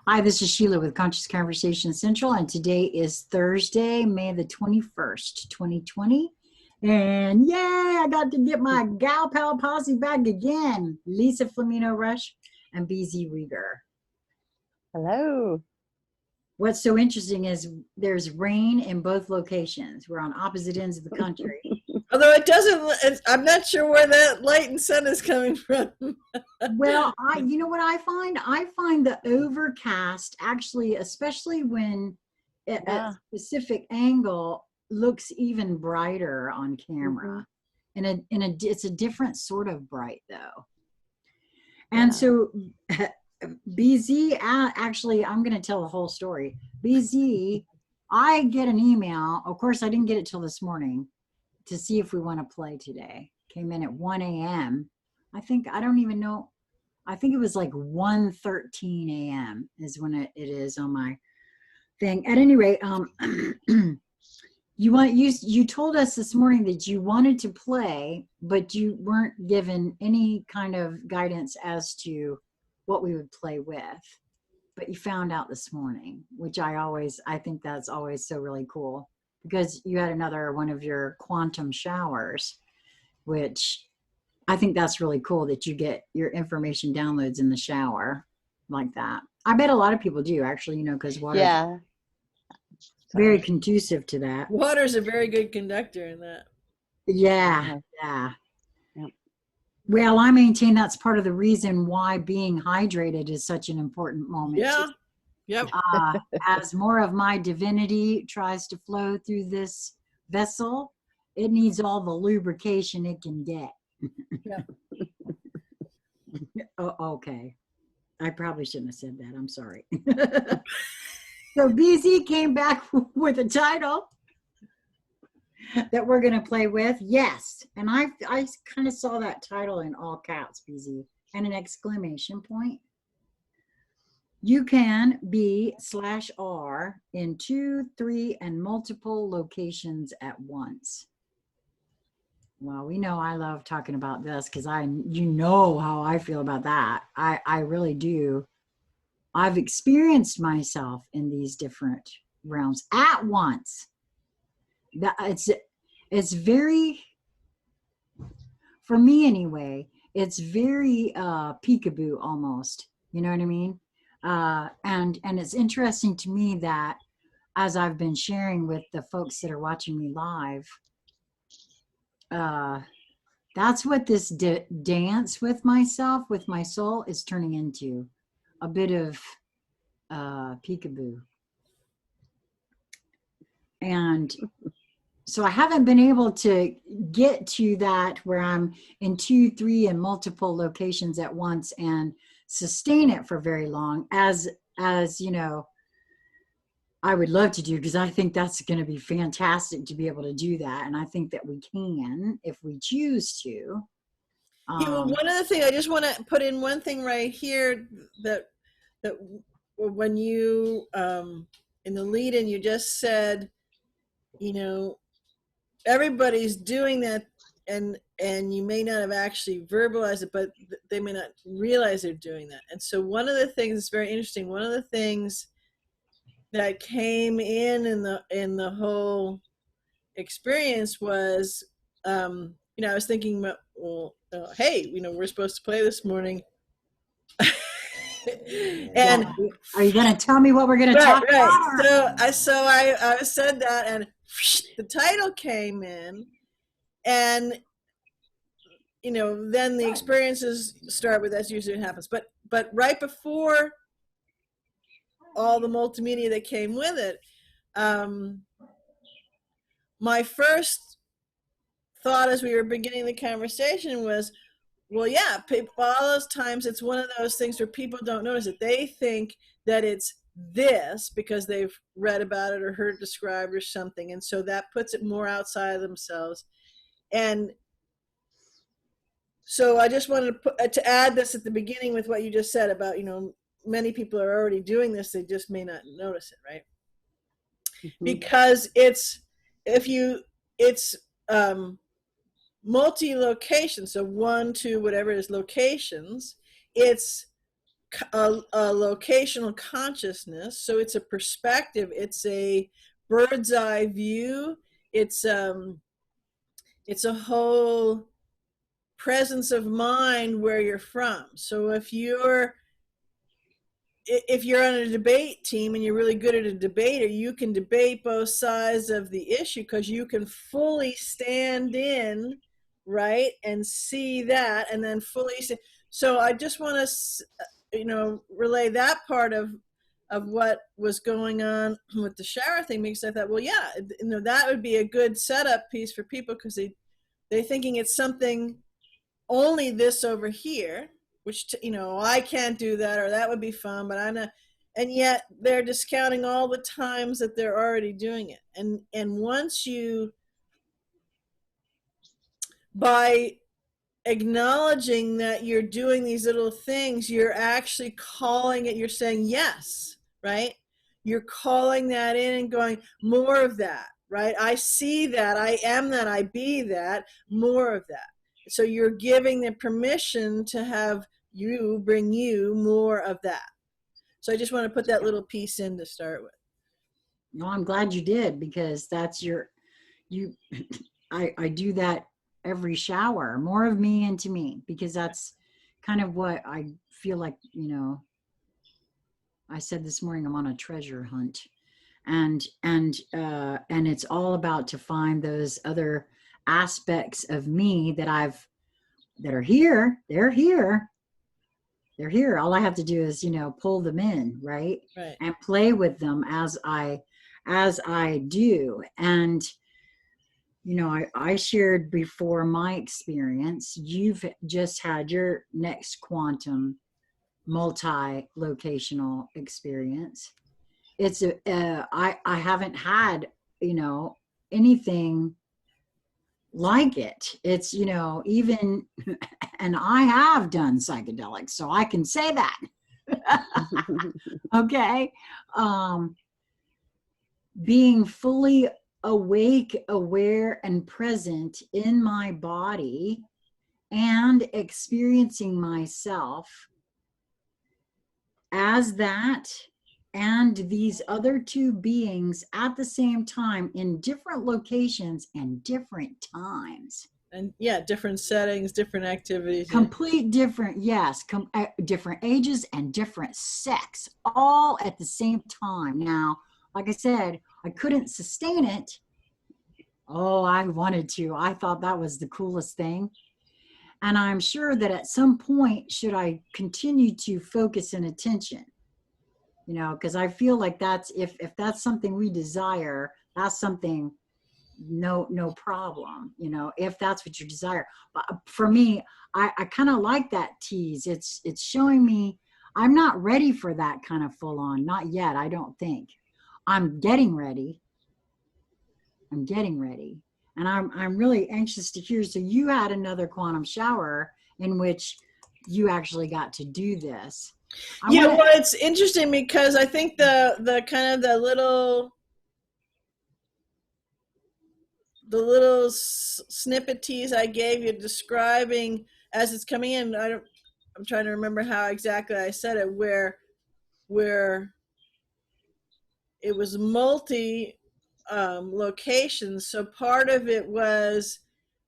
Hi, this is Sheila with Conscious Conversation Central, and today is Thursday, May the 21st, 2020. And yay, I got to get my gal pal posse back again. Lisa Flameno Rush and BZ Rieger. Hello. What's so interesting is there's rain in both locations. We're on opposite ends of the country. Although it doesn't, I'm not sure where that light and sun is coming from. Well, you know what I find? I find the overcast actually, especially when at a specific angle, looks even brighter on camera. It's a different sort of bright though. And so BZ, actually, I'm going to tell the whole story. BZ, I get an email. Of course, I didn't get it till this morning to see if we want to play today. Came in at 1 a.m. I don't even know. I think it was like 1:13 a.m. is when it is on my thing. At any rate, you told us this morning that you wanted to play, but you weren't given any kind of guidance as to what we would play with. But you found out this morning, which I think that's always so really cool, because you had another one of your quantum showers, which I think that's really cool that you get your information downloads in the shower like that. I bet a lot of people do actually, because water is very conducive to that. Water is a very good conductor in that. Yeah. Well, I maintain that's part of the reason why being hydrated is such an important moment. Yeah. Yep. As more of my divinity tries to flow through this vessel, it needs all the lubrication it can get. Yeah. Oh, okay. I probably shouldn't have said that. I'm sorry. So BZ came back with a title that we're going to play with. Yes. And I kind of saw that title in all caps, BZ, and an exclamation point. You can be /R in 2, 3, and multiple locations at once. Well, we know I love talking about this because you know how I feel about that. I really do. I've experienced myself in these different realms at once. That it's very, for me anyway, it's very peekaboo almost. You know what I mean? And it's interesting to me that as I've been sharing with the folks that are watching me live, that's what this dance with myself, with my soul, is turning into. A bit of peekaboo. And so I haven't been able to get to that where I'm in 2, 3 and multiple locations at once and sustain it for very long as I would love to do, because I think that's going to be fantastic to be able to do that. And I think that we can if we choose to. Well, one other thing, I just want to put in one thing right here that when you, in the lead-in, you just said, everybody's doing that, and you may not have actually verbalized it, but they may not realize they're doing that. And so one of the things that's very interesting, one of the things that came in the whole experience was, I was thinking, well, hey, we're supposed to play this morning. And are you going to tell me what we're going to talk about? So I said that, and the title came in, and then the experiences start with, that's usually what happens. But right before all the multimedia that came with it, my first thought as we were beginning the conversation was, well, yeah, all those times it's one of those things where people don't notice it. They think that it's this because they've read about it or heard it described or something, and so that puts it more outside of themselves. And so I just wanted to add this at the beginning with what you just said about, many people are already doing this, they just may not notice it, right? Mm-hmm. Because it's multi-location, so 1, 2, whatever it is, locations. It's a locational consciousness. So it's a perspective. It's a bird's eye view. It's a whole presence of mind where you're from. So if you're on a debate team and you're really good at a debater, you can debate both sides of the issue because you can fully stand in, right, and see that, and then fully see. So I just want to, relay that part of what was going on with the shower thing, because I thought, well, yeah, that would be a good setup piece for people, because they're thinking it's something only this over here, which, I can't do that, or that would be fun, but I'm not. And yet they're discounting all the times that they're already doing it. And once you, by acknowledging that you're doing these little things, you're actually calling it, you're saying yes, right? You're calling that in and going, more of that, right? I see that, I am that, I be that, more of that. So you're giving the permission to have you bring you more of that. So I just want to put that little piece in to start with. No, I'm glad you did, because that's I do that every shower, more of me into me, because that's kind of what I feel like, I said this morning, I'm on a treasure hunt, and it's all about to find those other aspects of me that are here. They're here. All I have to do is, pull them in, right? And play with them as I do. And, I shared before my experience. You've just had your next quantum multi-locational experience. It's I haven't had, anything like it. It's, even, and I have done psychedelics, so I can say that. Okay. Being fully awake, aware, and present in my body, and experiencing myself as that and these other two beings at the same time, in different locations and different times. And different settings, different activities. Complete different, yes, different ages and different sex, all at the same time. Now, like I said, I couldn't sustain it. Oh, I wanted to. I thought that was the coolest thing. And I'm sure that at some point, should I continue to focus and attention, because I feel like that's, if that's something we desire, that's something, no problem, if that's what you desire. But for me, I kind of like that tease. It's showing me I'm not ready for that kind of full on, not yet. I don't think. I'm getting ready. And I'm really anxious to hear. So you had another quantum shower in which you actually got to do this. Well, it's interesting because I think the kind of the little snippet tease I gave you describing as it's coming in, I'm trying to remember how exactly I said it, where it was multi locations. So part of it was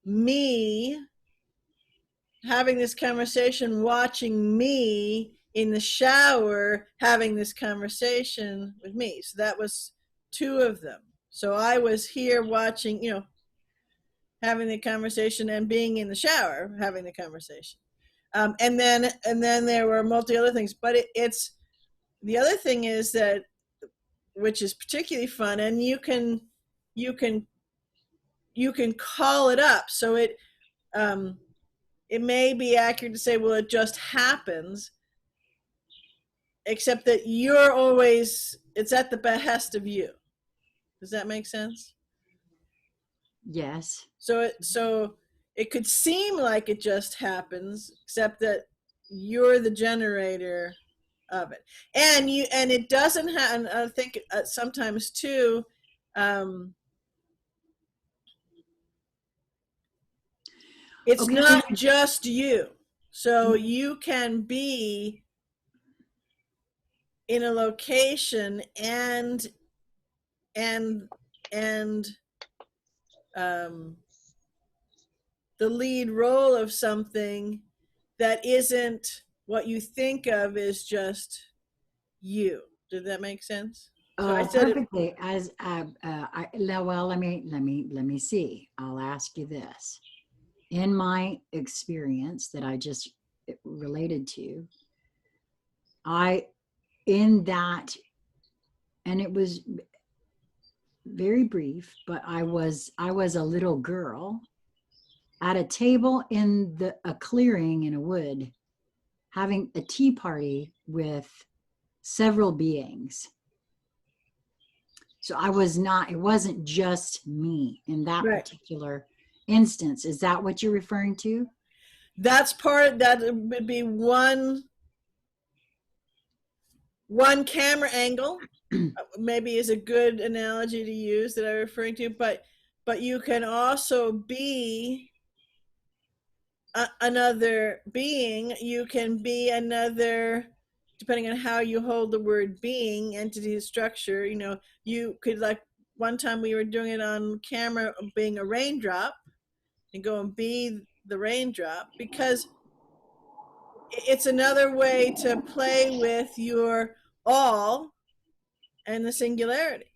me having this conversation, watching me in the shower, having this conversation with me. So that was two of them. So I was here watching, having the conversation, and being in the shower, having the conversation. And then there were multi other things, but it's, the other thing is that, which is particularly fun, and you can call it up. So it may be accurate to say, well, it just happens, except that you're always, it's at the behest of you. Does that make sense? Yes. So it could seem like it just happens, except that you're the generator of it. And it doesn't have, and I think sometimes too, it's not just you. So you can be in a location and and the lead role of something that isn't what you think of as just you. Did that make sense? So I said it. Perfectly. As well, let me see. I'll ask you this. In my experience that I just related to, I in that, and it was very brief, but I was a little girl at a table in a clearing in a wood, having a tea party with several beings. So it wasn't just me in that Right. particular instance. Is that what you're referring to? That would be one camera angle, maybe is a good analogy to use that I'm referring to, but you can also be another being. You can be another, depending on how you hold the word being, entity, structure. You could, like, one time we were doing it on camera, being a raindrop, and go and be the raindrop, because it's another way to play with your all and the singularity,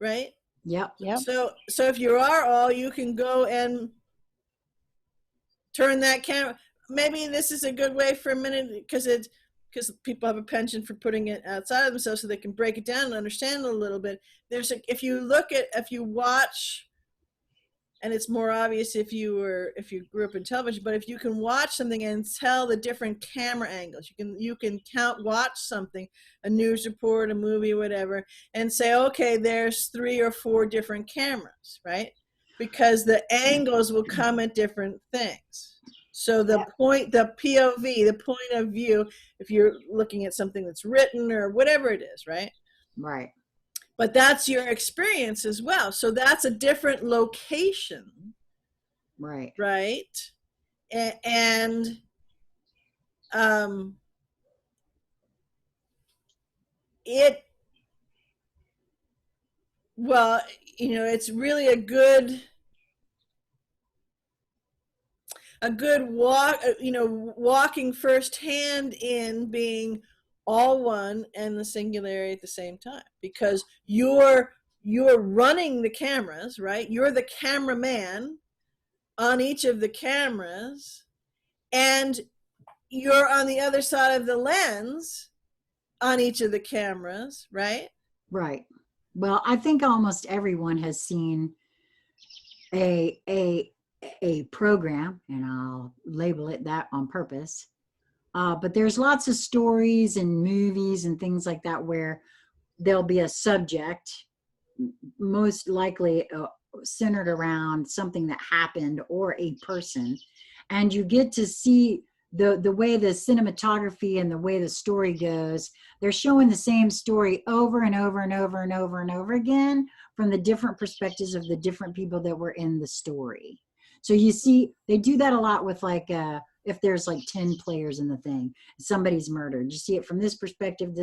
right? Yep. So if you are all, you can go and turn that camera. Maybe this is a good way for a minute, because people have a penchant for putting it outside of themselves so they can break it down and understand it a little bit. If you watch, and it's more obvious if you grew up in television, but if you can watch something and tell the different camera angles, you can watch something, a news report, a movie, whatever, and say, okay, there's 3 or 4 different cameras, right? Because the angles will come at different things. So the POV, the point of view, if you're looking at something that's written or whatever it is, right? Right. But that's your experience as well. So that's a different location. Right. Right. And it's really a good walk, walking firsthand in being all one and the singularity at the same time, because you're running the cameras, right? You're the cameraman on each of the cameras, and you're on the other side of the lens on each of the cameras, right? Right. Well, I think almost everyone has seen a program, and I'll label it that on purpose. But there's lots of stories and movies and things like that where there'll be a subject, most likely centered around something that happened or a person, and you get to see the way the cinematography and the way the story goes. They're showing the same story over and over and over and over and over again from the different perspectives of the different people that were in the story. So you see, they do that a lot with, like, if there's like 10 players in the thing, somebody's murdered. You see it from this perspective,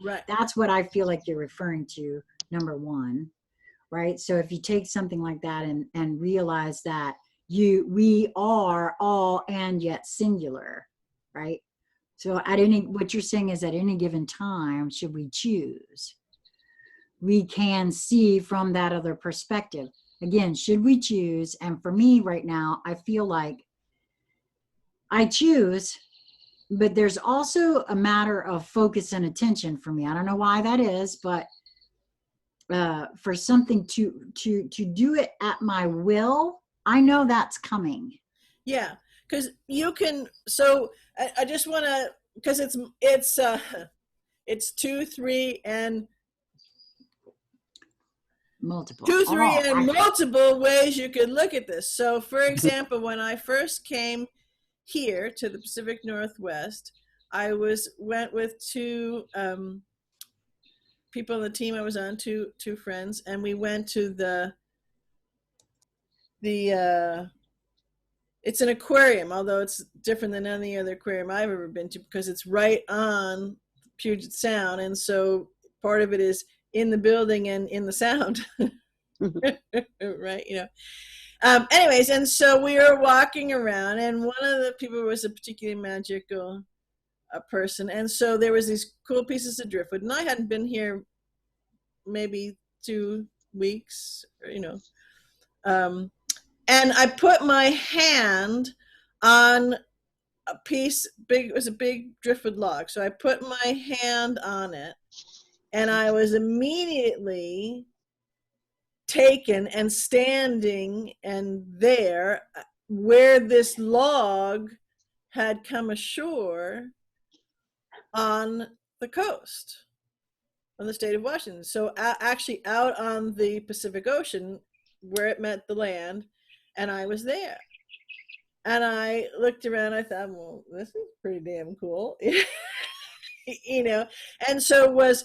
Right. That's what I feel like you're referring to, number one, right? So if you take something like that and realize that we are all and yet singular, right? So what you're saying is, at any given time, should we choose, we can see from that other perspective. Again, should we choose? And for me right now, I feel like I choose, but there's also a matter of focus and attention for me. I don't know why that is, but for something to do it at my will, I know that's coming. Yeah, because you can. So I just want to, because it's 2, 3, and Multiple. 2, 3, and multiple ways you could look at this. So, for example, when I first came here to the Pacific Northwest, I went with 2 people on the team I was on, two friends, and we went to the it's an aquarium, although it's different than any other aquarium I've ever been to because it's right on Puget Sound. And so part of it is in the building and in the sound, right? Anyways, and so we were walking around, and one of the people was a particularly magical person. And so there was these cool pieces of driftwood, and I hadn't been here maybe 2 weeks, and I put my hand on a piece, it was a big driftwood log. So I put my hand on it, and I was immediately taken and standing and there where this log had come ashore on the coast of the state of Washington. So actually out on the Pacific Ocean where it met the land, and I was there. And I looked around, I thought, well, this is pretty damn cool. And so it was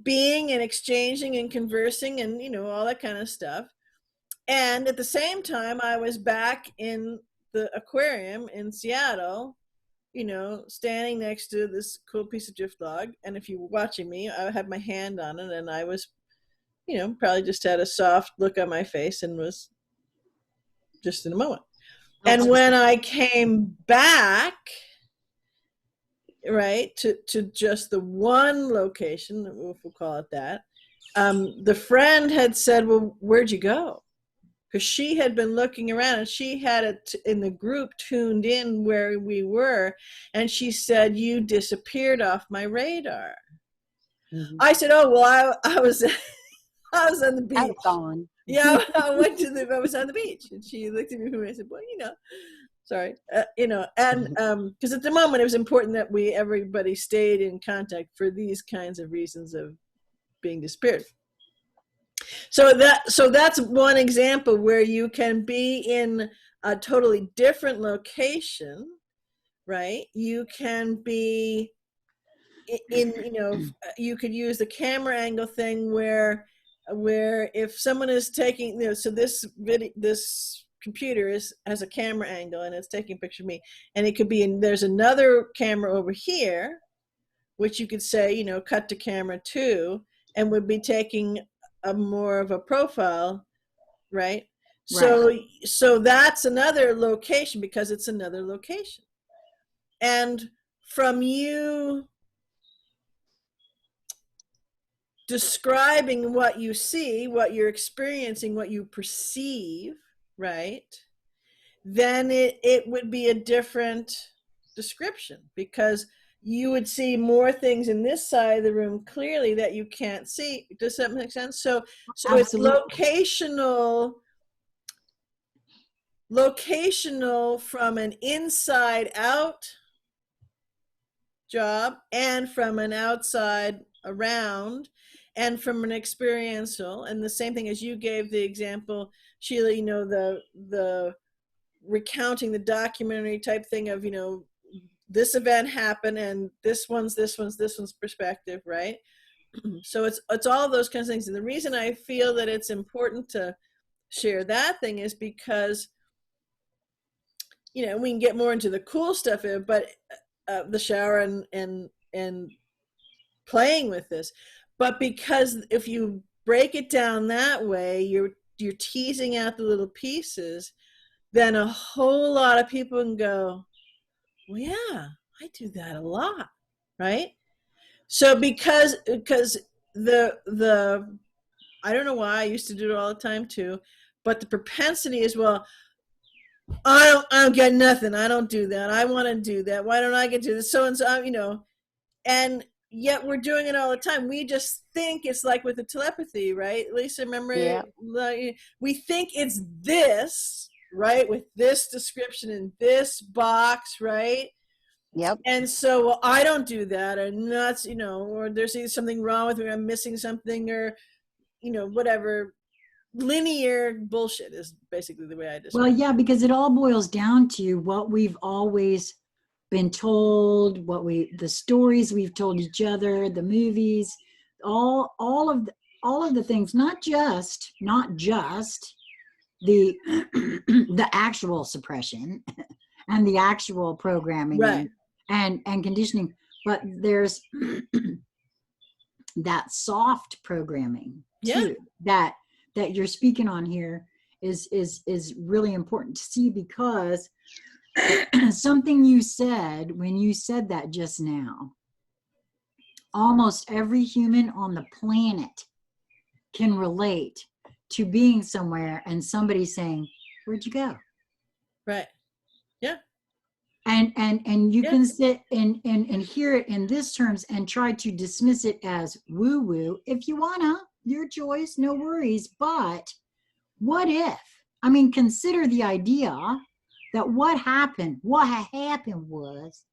being and exchanging and conversing and, all that kind of stuff. And at the same time, I was back in the aquarium in Seattle, standing next to this cool piece of drift log. And if you were watching me, I had my hand on it, and I was, probably just had a soft look on my face and was just in a moment. And when I came back, right, to just the one location, if we'll call it that, the friend had said, well, where'd you go? Because she had been looking around, and she had it in the group tuned in where we were, and she said, you disappeared off my radar. Mm-hmm. I said, oh, well, I was on the beach. I was gone. Yeah, I was on the beach, and she looked at me and I said, well, sorry, and because at the moment it was important that everybody stayed in contact for these kinds of reasons of being disappeared. So that's one example where you can be in a totally different location, right? You can be in you could use the camera angle thing where if someone is taking, so this computer has a camera angle and it's taking a picture of me, and it could be there's another camera over here, which you could say, cut to camera 2, and would be taking a more of a profile, right? So that's another location because it's another location. And from you describing what you see, what you're experiencing, what you perceive, right? Then it would be a different description because you would see more things in this side of the room clearly that you can't see. Does that make sense? So Absolutely. It's locational from an inside out job and from an outside around and from an experiential. And the same thing as you gave the example, Sheila, the recounting the documentary type thing of, this event happened and this one's perspective, right? So it's all those kinds of things. And the reason I feel that it's important to share that thing is because, we can get more into the cool stuff, but the shower and playing with this. But because if you break it down that way, you're teasing out the little pieces, then a whole lot of people can go, well, yeah, I do that a lot, right? So because the I don't know why, I used to do it all the time too, but the propensity is, well, I don't get nothing. I don't do that. I want to do that. Why don't I get to do this? So and so, and yet we're doing it all the time. We just think it's like with the telepathy, right? Lisa, remember? Yeah. We think it's this, right? With this description in this box, right? Yep. And so, well, I don't do that, or that's, or there's either something wrong with me, I'm missing something, or, whatever. Linear bullshit is basically the way I describe it. Well, yeah, because it all boils down to what we've always been told, the stories we've told each other, the movies, all of the things, not just the the actual suppression and the actual programming Right. and conditioning, but there's that soft programming too, that you're speaking on here is really important to see, because something you said when you said that just now, almost every human on the planet can relate to being somewhere and somebody saying, "Where'd you go?" Right. Yeah. And you can sit and hear it in this terms and try to dismiss it as woo woo if you wanna, your choice, no worries. But what if, I mean, consider the idea that what happened was,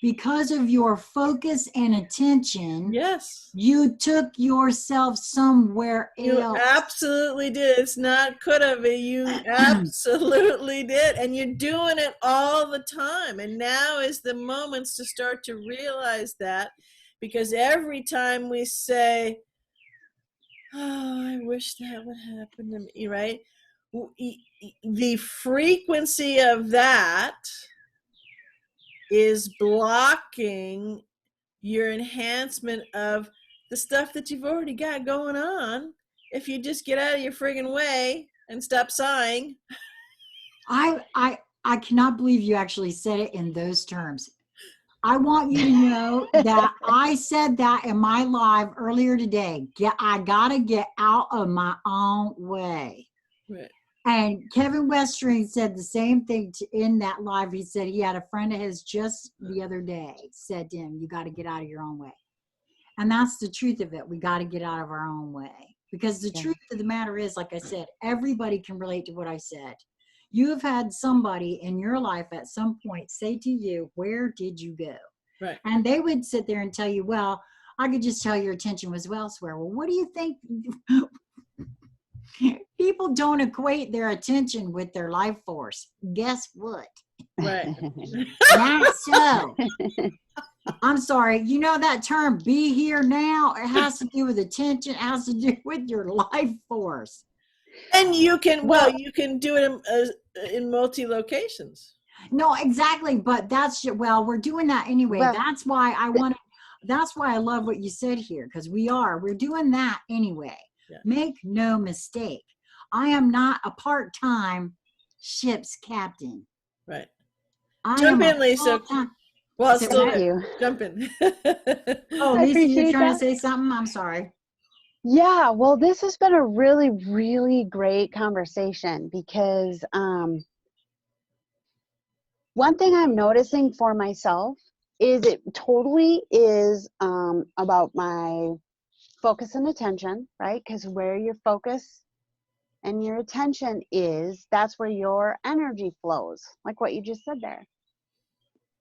because of your focus and attention, Yes. you took yourself somewhere You else. absolutely did. It's not could have. You absolutely did. And you're doing it all the time. And now is the moments to start to realize that, because every time we say, "Oh, I wish that would happen to me," right? The frequency of that is blocking your enhancement of the stuff that you've already got going on. If you just get out of your friggin' way and stop sighing. I cannot believe you actually said it in those terms. I want you to know that I said that in my live earlier today. I gotta get out of my own way. Right. And Kevin Westring said the same thing in that live. He said he had a friend of his just the other day said to him, "You got to get out of your own way." And that's the truth of it. We got to get out of our own way, because the truth of the matter is, like I said, everybody can relate to what I said. You have had somebody in your life at some point say to you, "Where did you go?" Right. And they would sit there and tell you, "Well, I could just tell your attention was elsewhere." Well, what do you think? People don't equate their attention with their life force. Guess what? Right. Not so. I'm sorry. You know that term, "be here now"? It has to do with attention. It has to do with your life force. And you can, you can do it in multi locations. No, exactly. But we're doing that anyway. Well, that's why I love what you said here, because we're doing that anyway. Yeah. Make no mistake. I am not a part-time ship's captain. Right. I Jump am in, Lisa. Well, it's still Thank you. jump in. Oh, I Lisa, you appreciate trying that. to say something? I'm sorry. Yeah, well, this has been a really, really great conversation, because one thing I'm noticing for myself is it totally is about my focus and attention, right? Because where your focus and your attention is, that's where your energy flows, like what you just said there.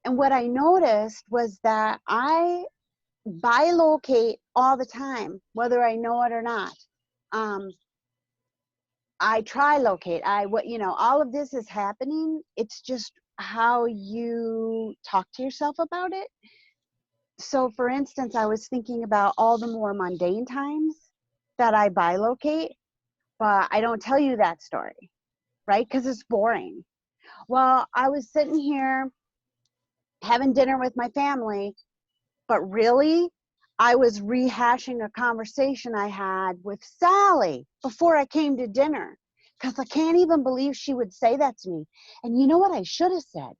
And what I noticed was that I bilocate all the time, whether I know it or not. I trilocate. All of this is happening. It's just how you talk to yourself about it. So for instance, I was thinking about all the more mundane times that I bilocate, but I don't tell you that story, right? Because it's boring. Well, I was sitting here having dinner with my family, but really, I was rehashing a conversation I had with Sally before I came to dinner, because I can't even believe she would say that to me. And you know what I should have said?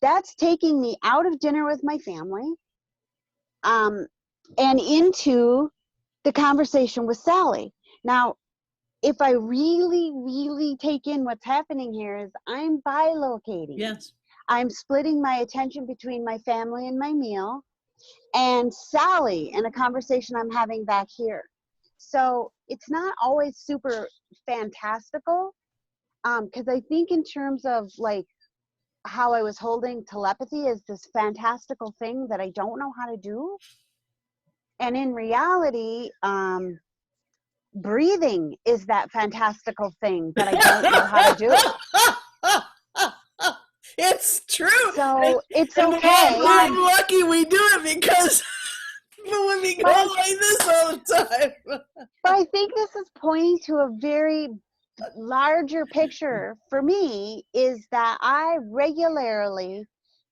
That's taking me out of dinner with my family and into the conversation with Sally. Now, if I really, really take in what's happening here, is I'm bilocating. Yes. I'm splitting my attention between my family and my meal and Sally and a conversation I'm having back here. So it's not always super fantastical, because I think in terms of like how I was holding telepathy as this fantastical thing that I don't know how to do. And in reality, breathing is that fantastical thing that I don't know how to do. It's true. So it's and okay. We're lucky we do it, because But when we go like this all the time. But I think this is pointing to a very larger picture for me, is that I regularly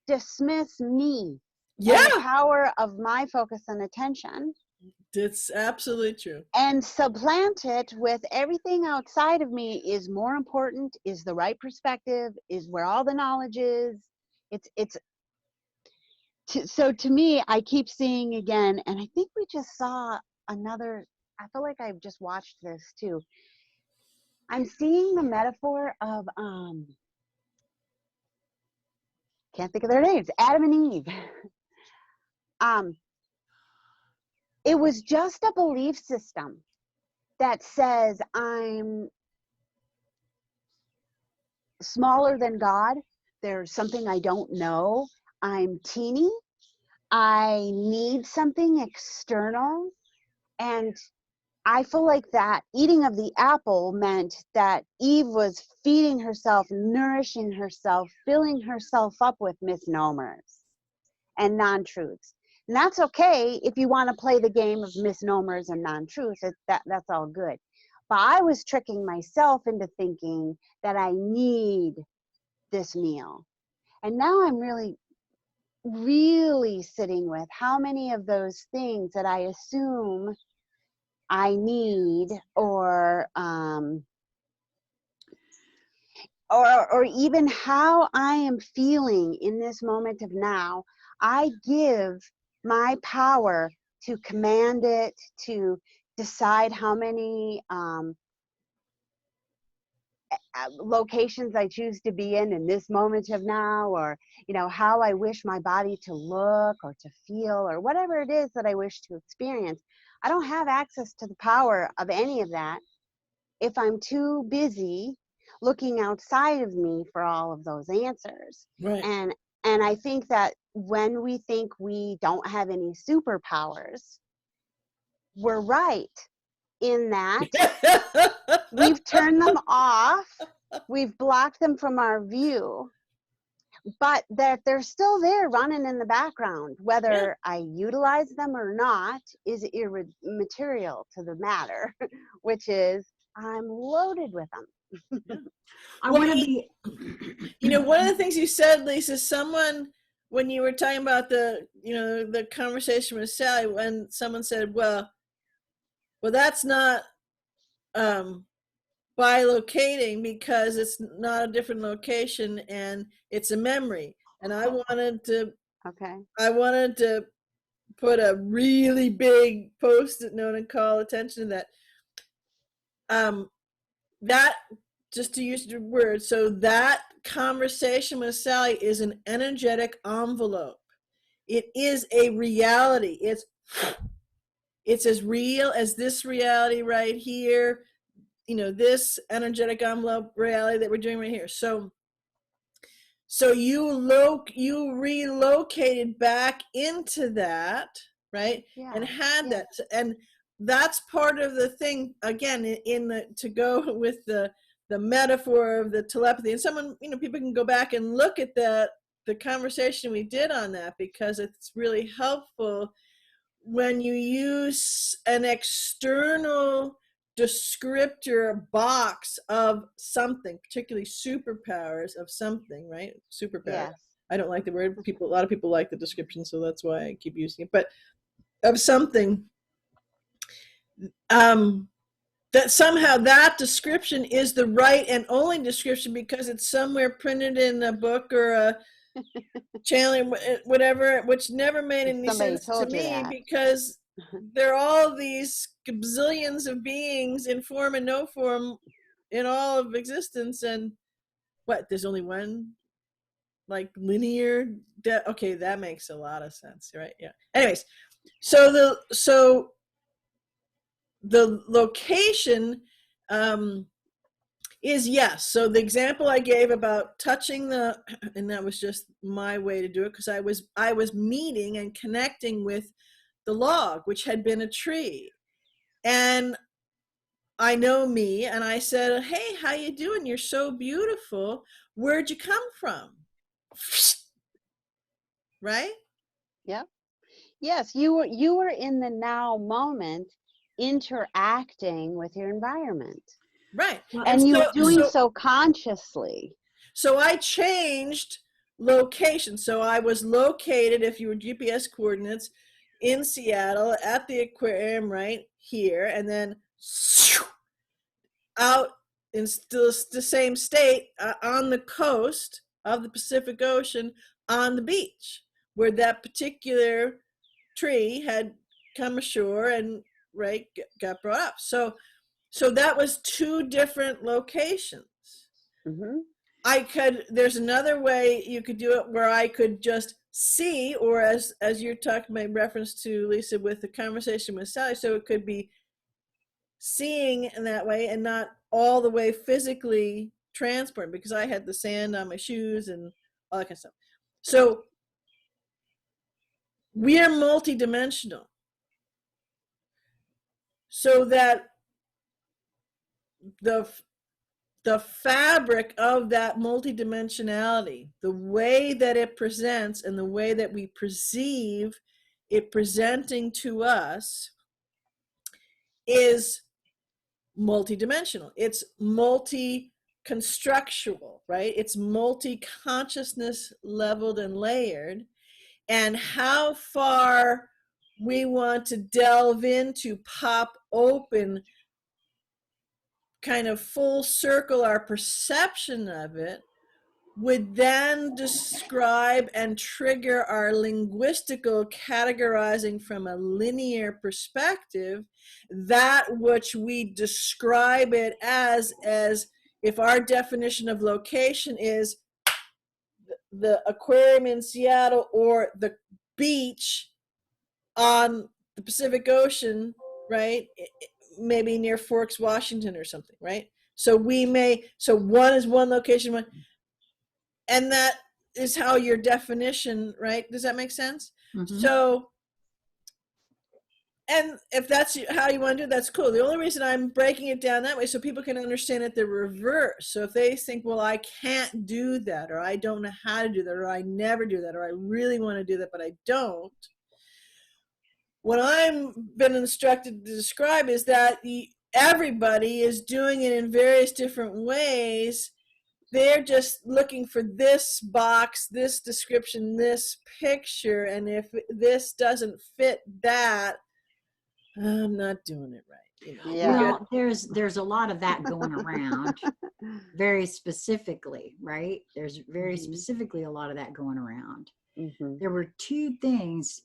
dismiss me Yeah, and the power of my focus and attention that's absolutely true. and supplant it with everything outside of me is more important, is the right perspective, is where all the knowledge is. So to me, I keep seeing again, and I think we just saw another, I feel like I've just watched this too. I'm seeing the metaphor of can't think of their names, Adam and Eve. It was just a belief system that says I'm smaller than God. There's something I don't know. I'm teeny. I need something external. And I feel like that eating of the apple meant that Eve was feeding herself, nourishing herself, filling herself up with misnomers and non-truths. And that's okay if you want to play the game of misnomers and non-truths. That's all good. But I was tricking myself into thinking that I need this meal. And now I'm really, really sitting with how many of those things that I assume I need, or even how I am feeling in this moment of now, I give my power to command it, to decide how many locations I choose to be in this moment of now, or how I wish my body to look or to feel, or whatever it is that I wish to experience. I don't have access to the power of any of that if I'm too busy looking outside of me for all of those answers. Right. And I think that when we think we don't have any superpowers, we're right in that we've turned them off, we've blocked them from our view, but that they're still there running in the background. Whether I utilize them or not is immaterial to the matter, which is I'm loaded with them. I want to be. One of the things you said, Lisa, when you were talking about the conversation with Sally, when someone said, well, that's not bilocating because it's not a different location and it's a memory. And I wanted to put a really big Post-it note and call attention to that. That, just to use your word, so that conversation with Sally is an energetic envelope. It is a reality. It's as real as this reality right here, this energetic envelope reality that we're doing right here. So you relocated back into that, right? Yeah. And had that, and that's part of the thing. Again, to go with the metaphor of the telepathy, and someone, people can go back and look at the conversation we did on that, because it's really helpful when you use an external descriptor box of something, particularly superpowers of something, right? Superpower. Yes. I don't like the word. A lot of people like the description, so that's why I keep using it. But of something, that somehow that description is the right and only description because it's somewhere printed in a book or a channel, whatever, which never made any sense to me, because there are all these gazillions of beings in form and no form in all of existence, and there's only one linear okay, that makes a lot of sense, right? Yeah. Anyways, so the location is yes. So the example I gave about touching and that was just my way to do it, because I was meeting and connecting with the log, which had been a tree. And I know me, and I said, hey, how you doing? You're so beautiful. Where'd you come from? Right? Yep. Yes, you were in the now moment interacting with your environment. Right. And you were doing so so consciously. So I changed location. So I was located, if you were GPS coordinates, in Seattle at the aquarium right here, and then out in still the same state on the coast of the Pacific Ocean on the beach where that particular tree had come ashore and right got brought up. So that was two different locations. Mm-hmm. There's another way you could do it where I could just see, or as you're talking about reference to Lisa with the conversation with Sally, so it could be seeing in that way and not all the way physically transport, because I had the sand on my shoes and all that kind of stuff. So we are multidimensional, so that the fabric of that multidimensionality, the way that it presents and the way that we perceive it presenting to us, is multidimensional. It's multi-constructual, right? It's multi-consciousness leveled and layered. And how far we want to delve into, pop open, kind of full circle our perception of it, would then describe and trigger our linguistical categorizing from a linear perspective, that which we describe it as if our definition of location is the aquarium in Seattle or the beach on the Pacific Ocean, right? Maybe near Forks, Washington or something, right? So one is one location, and that is how your definition, right? Does that make sense? Mm-hmm. So, and if that's how you want to do it, that's cool. The only reason I'm breaking it down that way so people can understand it the reverse. So if they think, well, I can't do that, or I don't know how to do that, or I never do that, or I really want to do that, but I don't. What I've been instructed to describe is that everybody is doing it in various different ways. They're just looking for this box, this description, this picture, and if this doesn't fit that, I'm not doing it right. You know? Yeah. Well, there's a lot of that going around, very specifically, right? There's very specifically a lot of that going around. Mm-hmm. There were two things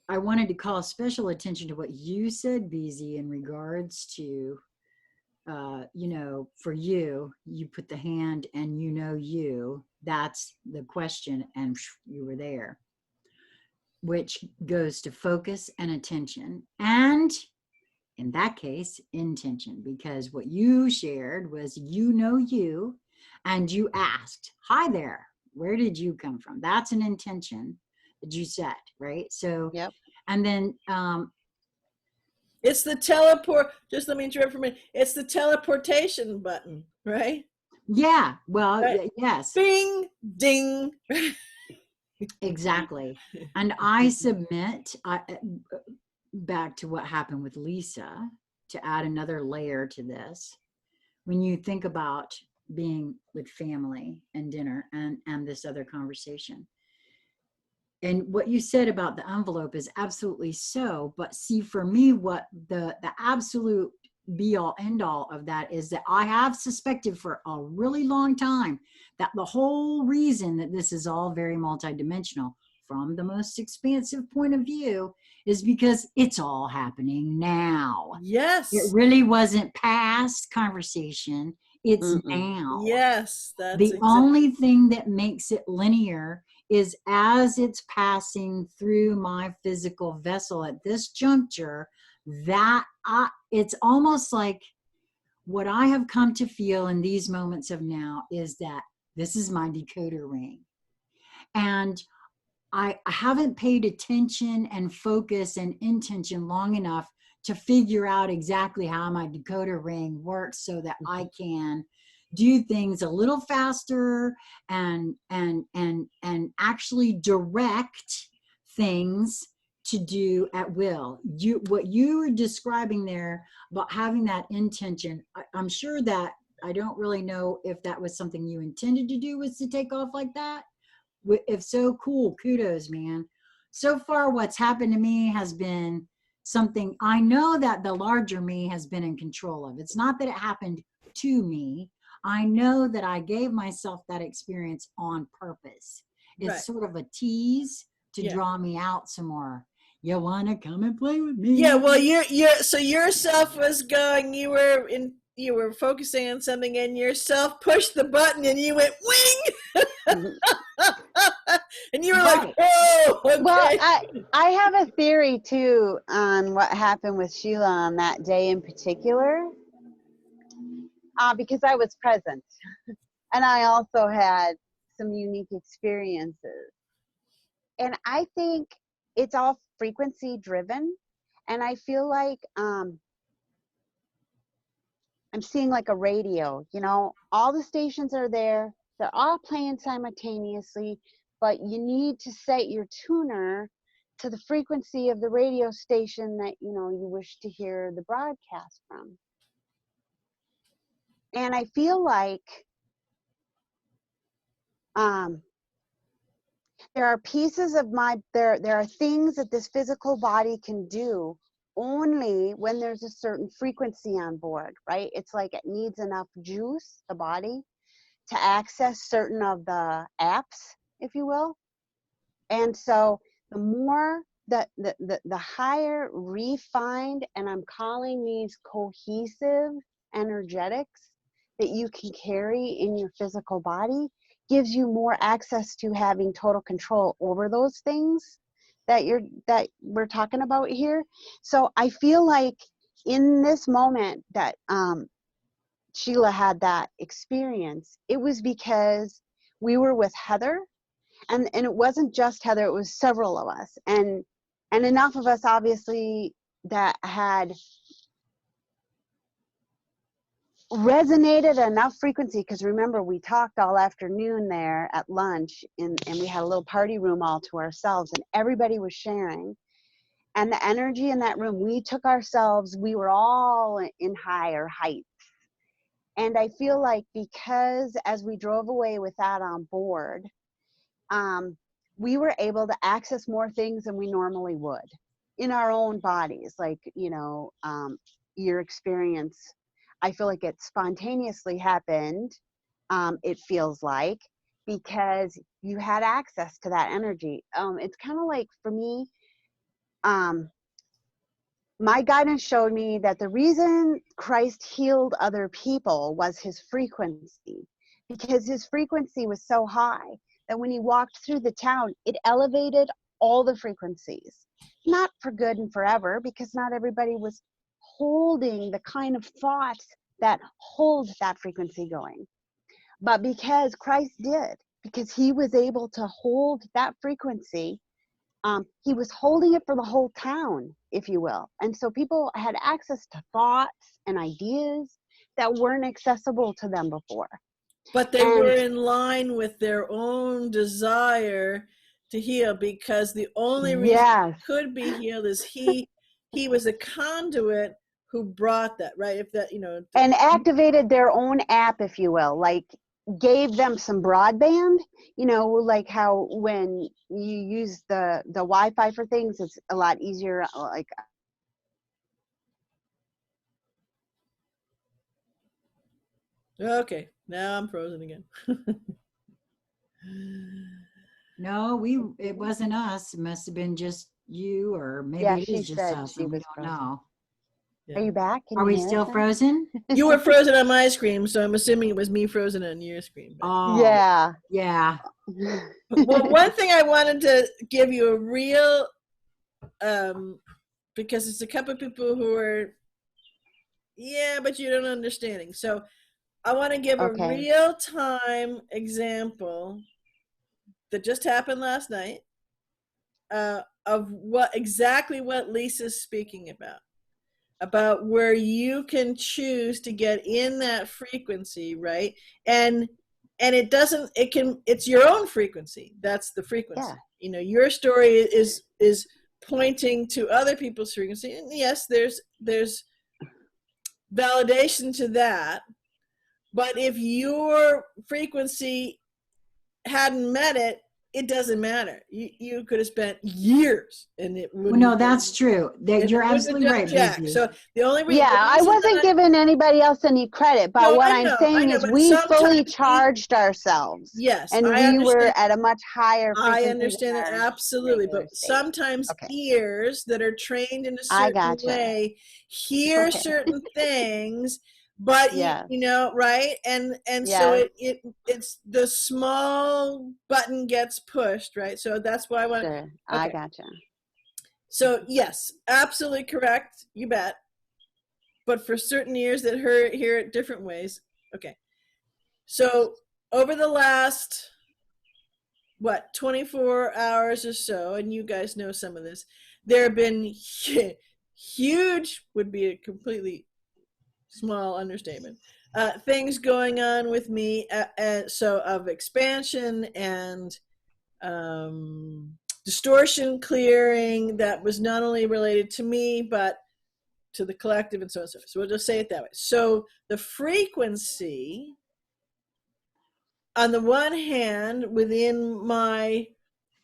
I wanted to call special attention to what you said, BZ, in regards to. For you put the hand and that's the question, and you were there, which goes to focus and attention, and in that case, intention, because what you shared was, you, and you asked, hi there, where did you come from? That's an intention that you set, right? So, yep. And then, it's the teleport. Just let me interrupt for a minute. It's the teleportation button, right? Yeah. Well, right? Yes. Bing, ding. Exactly. And I submit back to what happened with Lisa, to add another layer to this. When you think about being with family and dinner and this other conversation, and what you said about the envelope is absolutely so. But see, for me, what the absolute be all end all of that is that I have suspected for a really long time that the whole reason that this is all very multidimensional from the most expansive point of view is because it's all happening now. Yes. It really wasn't past conversation. It's now. Yes. That's the only thing that makes it linear is as it's passing through my physical vessel at this juncture, that it's almost like what I have come to feel in these moments of now is that this is my decoder ring. And I haven't paid attention and focus and intention long enough to figure out exactly how my decoder ring works so that I can do things a little faster and actually direct things to do at will. What you were describing there about having that intention, I'm sure that, I don't really know if that was something you intended to do, was to take off like that. If so, cool, kudos, man. So far, what's happened to me has been something I know that the larger me has been in control of. It's not that it happened to me. I know that I gave myself that experience on purpose. It's Right. sort of a tease to Yeah. draw me out some more. You want to come and play with me? Yeah, well, so yourself was going. You were focusing on something, and yourself pushed the button, and you went wing, and you were like, Right. "Whoa!" Okay. Well, I have a theory too on what happened with Sheila on that day in particular, because I was present, and I also had some unique experiences. And I think it's all frequency driven, and I feel like I'm seeing like a radio. You know, all the stations are there; they're all playing simultaneously, but you need to set your tuner to the frequency of the radio station that you wish to hear the broadcast from. And I feel like there are pieces of there are things that this physical body can do only when there's a certain frequency on board, right? It's like it needs enough juice, the body, to access certain of the apps, if you will. And so the more the higher refined, and I'm calling these cohesive energetics that you can carry in your physical body, gives you more access to having total control over those things that we're talking about here. So I feel like in this moment that Sheila had that experience, it was because we were with Heather, and it wasn't just Heather, it was several of us, and enough of us obviously that had resonated enough frequency, because remember, we talked all afternoon there at lunch, and we had a little party room all to ourselves, and everybody was sharing. And the energy in that room, we took ourselves, we were all in higher heights. And I feel like because as we drove away with that on board, we were able to access more things than we normally would in our own bodies. Like, your experience, I feel like it spontaneously happened, it feels like, because you had access to that energy. It's kind of like, for me, my guidance showed me that the reason Christ healed other people was his frequency, because his frequency was so high that when he walked through the town, it elevated all the frequencies. Not for good and forever, because not everybody was holding the kind of thoughts that hold that frequency going. But because Christ did, because he was able to hold that frequency, he was holding it for the whole town, if you will. And so people had access to thoughts and ideas that weren't accessible to them before. But they were in line with their own desire to heal, because the only reason he could be healed is he was a conduit who brought that, right? If that, and activated their own app, if you will, like gave them some broadband, like how when you use the Wi-Fi for things, it's a lot easier, like. Okay, now I'm frozen again. No, it wasn't us. It must have been just you, or maybe it is just us, and we don't frozen. know. Yeah. Are you back? Are we still frozen? You were frozen on my screen, so I'm assuming it was me frozen on your screen. Oh, yeah. Well, one thing I wanted to give you a real, because it's a couple of people who are, but you don't understanding. So I want to give a real-time example that just happened last night of exactly what Lisa's speaking about where you can choose to get in that frequency, right? And it's your own frequency. That's the frequency. your story is pointing to other people's frequency. And yes, there's validation to that. But if your frequency hadn't met it, it doesn't matter. You could have spent years and it wouldn't. No, that's true. You're absolutely right, Bizzy. So the only reason, yeah, I wasn't giving anybody else any credit, but No, what I I'm know, saying is we fully charged ourselves. yes, And I we were understand. at a much higher frequency. I understand that than our absolutely, regular but state. sometimes Okay. ears that are trained in a I certain gotcha. way hear Okay. certain things, but Yes. right? And so it's the small button gets pushed, right? So that's why I want. Sure. I Okay. gotcha. So yes, absolutely correct. You bet. But for certain ears that hear it different ways. Okay. So over the last 24 hours or so, and you guys know some of this, there have been huge, would be a completely small understatement, things going on with me, so of expansion and distortion clearing that was not only related to me but to the collective and so on and so forth. So we'll just say it that way. So the frequency, on the one hand, within my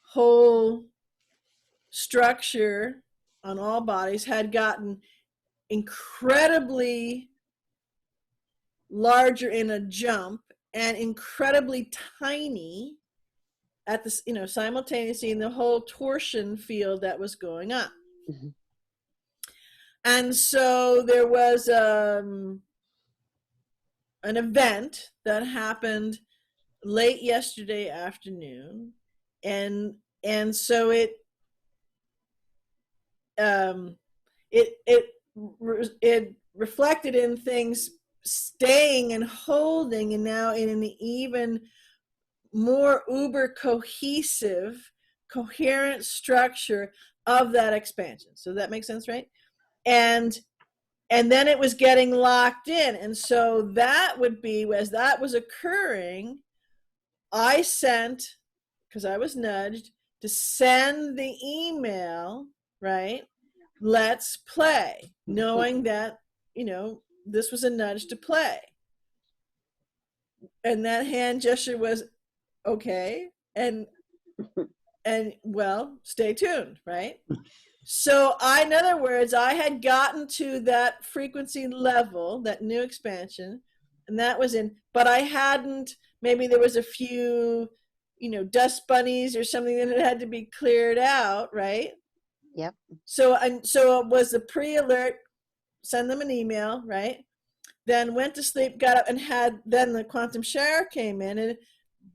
whole structure on all bodies, had gotten incredibly larger in a jump and incredibly tiny at this, simultaneously in the whole torsion field that was going on. Mhm. And so there was an event that happened late yesterday afternoon, and so it reflected in things staying and holding, and now in an even more uber cohesive, coherent structure of that expansion. So that makes sense, right? And then it was getting locked in. And so that would be, as that was occurring, I sent, because I was nudged, to send the email, right? Let's play, knowing that, this was a nudge to play. And that hand gesture was, okay, and well, stay tuned, right? So in other words, I had gotten to that frequency level, that new expansion, and that was in, but I hadn't, maybe there was a few, dust bunnies or something that had to be cleared out, right? Yep. So it was a pre-alert, send them an email, right? Then went to sleep, got up, and then the quantum shower came in, and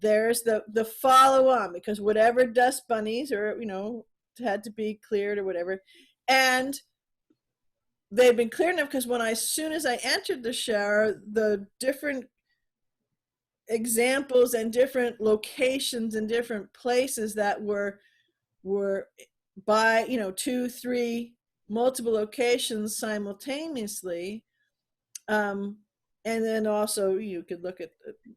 there's the follow on, because whatever dust bunnies or, had to be cleared or whatever. And they've been cleared enough because as soon as I entered the shower, the different examples and different locations and different places that were by, 2, 3, multiple locations simultaneously. And then also you could look at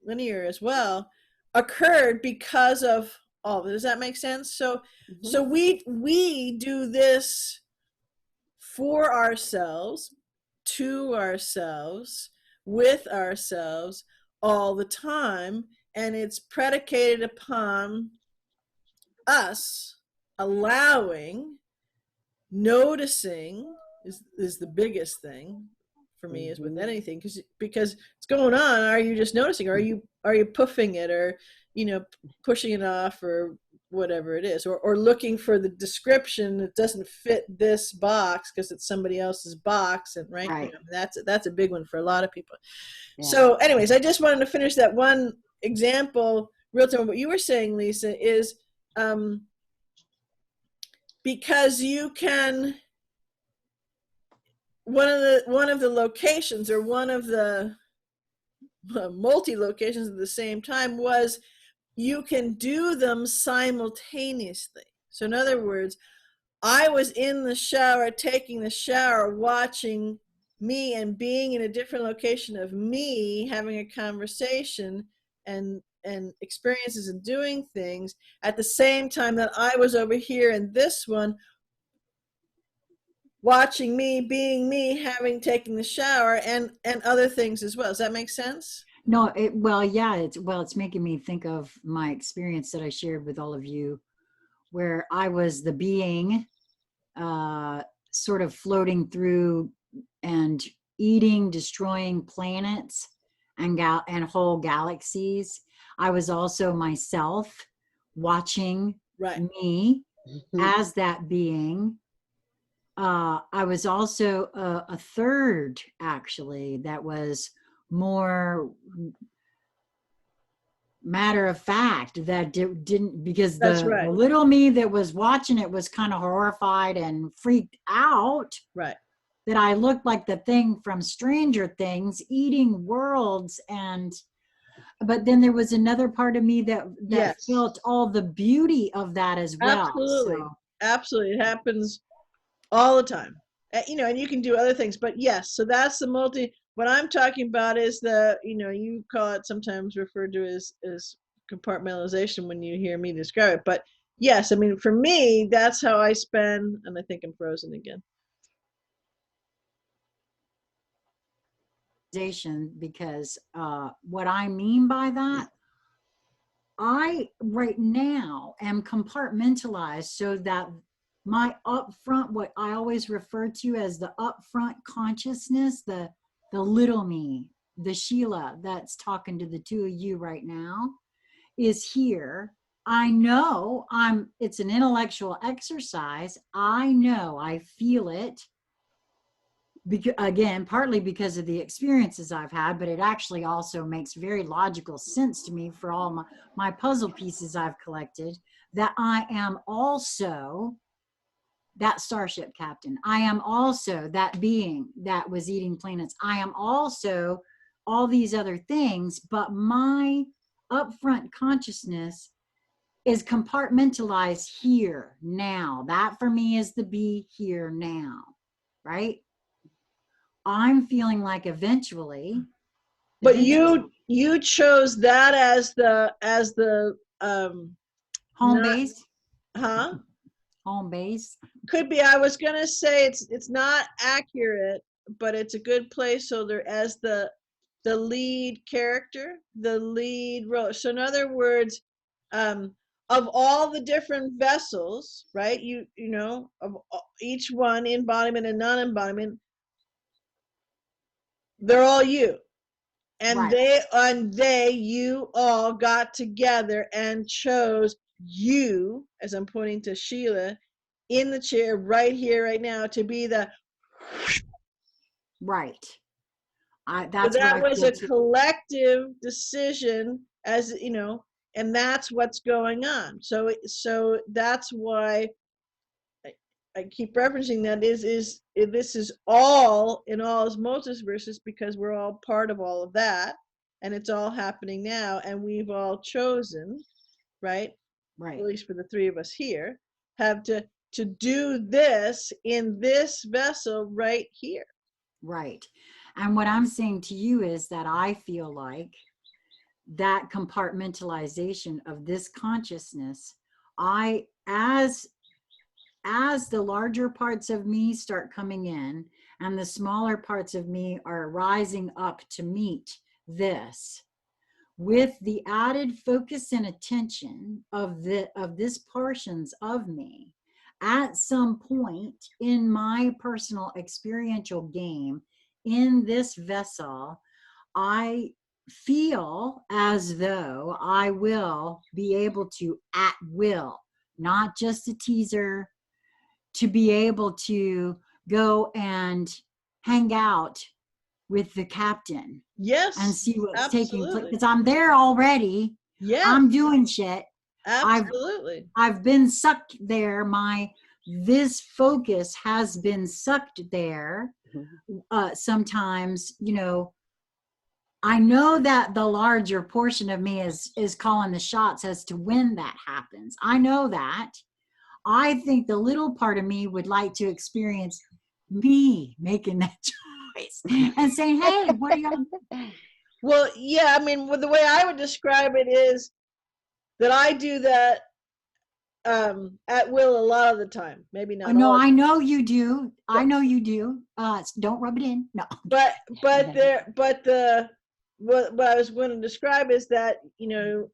linear as well, occurred because of all. Does that make sense? So so we do this for ourselves, to ourselves, with ourselves all the time, and it's predicated upon us allowing, noticing is the biggest thing for me, is with anything, because it's going on. Are you just noticing? Are you puffing it, or pushing it off, or whatever it is, or looking for the description that doesn't fit this box because it's somebody else's box, and right. That's a big one for a lot of people. Yeah. So anyways, I just wanted to finish that one example real time. What you were saying, Lisa, is because you can, one of the locations, or one of the multi locations at the same time, was you can do them simultaneously. So in other words, I was in the shower, taking the shower, watching me, and being in a different location of me, having a conversation, and and experiences and doing things at the same time that I was over here in this one watching me, being me, having taken the shower and other things as well. Does that make sense? No, it's making me think of my experience that I shared with all of you, where I was the being, sort of floating through and eating, destroying planets and whole galaxies. I was also myself watching Right. me as that being. I was also a third, actually, that was more matter of fact, that didn't, because That's the right. little me that was watching it was kind of horrified and freaked out Right. that I looked like the thing from Stranger Things eating worlds. But then there was another part of me that Yes. felt all the beauty of that as well. Absolutely. So, Absolutely. It happens all the time. You know, and you can do other things, but yes, so that's the what I'm talking about is the, you know, you call it sometimes referred to as compartmentalization when you hear me describe it. But yes, I mean, for me, that's how I spend, and I think I'm frozen again. because what I mean by that, I right now am compartmentalized so that my upfront, what I always refer to as the upfront consciousness, the little me, the Sheila that's talking to the two of you right now, is here. I know it's an intellectual exercise. I know, I feel it. Again, partly because of the experiences I've had, but it actually also makes very logical sense to me for all my puzzle pieces I've collected, that I am also that starship captain. I am also that being that was eating planets. I am also all these other things, but my upfront consciousness is compartmentalized here now. That for me is the be here now, right? I'm feeling like eventually. But you chose that as the home not, base. huh? Home base. Could be. I was gonna say it's not accurate, but it's a good placeholder as the lead character, the lead role. So in other words, of all the different vessels, right? You know, of each one, embodiment and non-embodiment, they're all you. And Right. you all got together and chose you, as I'm pointing to Sheila, in the chair right here, right now, to be the. Right. So That's what that I was feel a too. collective decision, as you know, and that's what's going on. So that's why I keep referencing that is this is all in all osmosis versus, because we're all part of all of that, and it's all happening now, and we've all chosen, right? Right. At least for the three of us here, have to do this in this vessel right here. Right. And what I'm saying to you is that I feel like that compartmentalization of this consciousness, as the larger parts of me start coming in and the smaller parts of me are rising up to meet this, with the added focus and attention of this portions of me, at some point in my personal experiential game in this vessel, I feel as though I will be able to, at will, not just a teaser, to be able to go and hang out with the captain. Yes, And see what's taking place, absolutely. because I'm there already. Yes, I'm doing shit. absolutely. I've been sucked there. This focus has been sucked there. Sometimes, I know that the larger portion of me is calling the shots as to when that happens. I know that. I think the little part of me would like to experience me making that choice and saying, hey, Well, yeah, I mean, the way I would describe it is that I do that at will a lot of the time. Maybe not No, all, I know you do. but I know you do. Don't rub it in. No. but what I was going to describe is that, you know,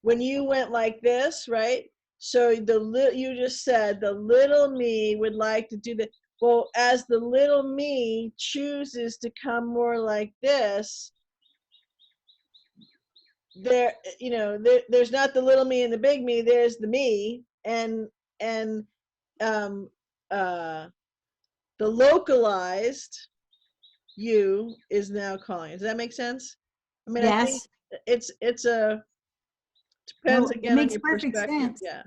when you went like this, right? So you just said the little me would like to do that. Well, as the little me chooses to come more like this, there's not the little me and the big me. There's the me, and um, uh, the localized you is now calling. Does that make sense? I mean, I think Yes. it's a depends No, it again on makes your perfect perspective. sense. Yeah.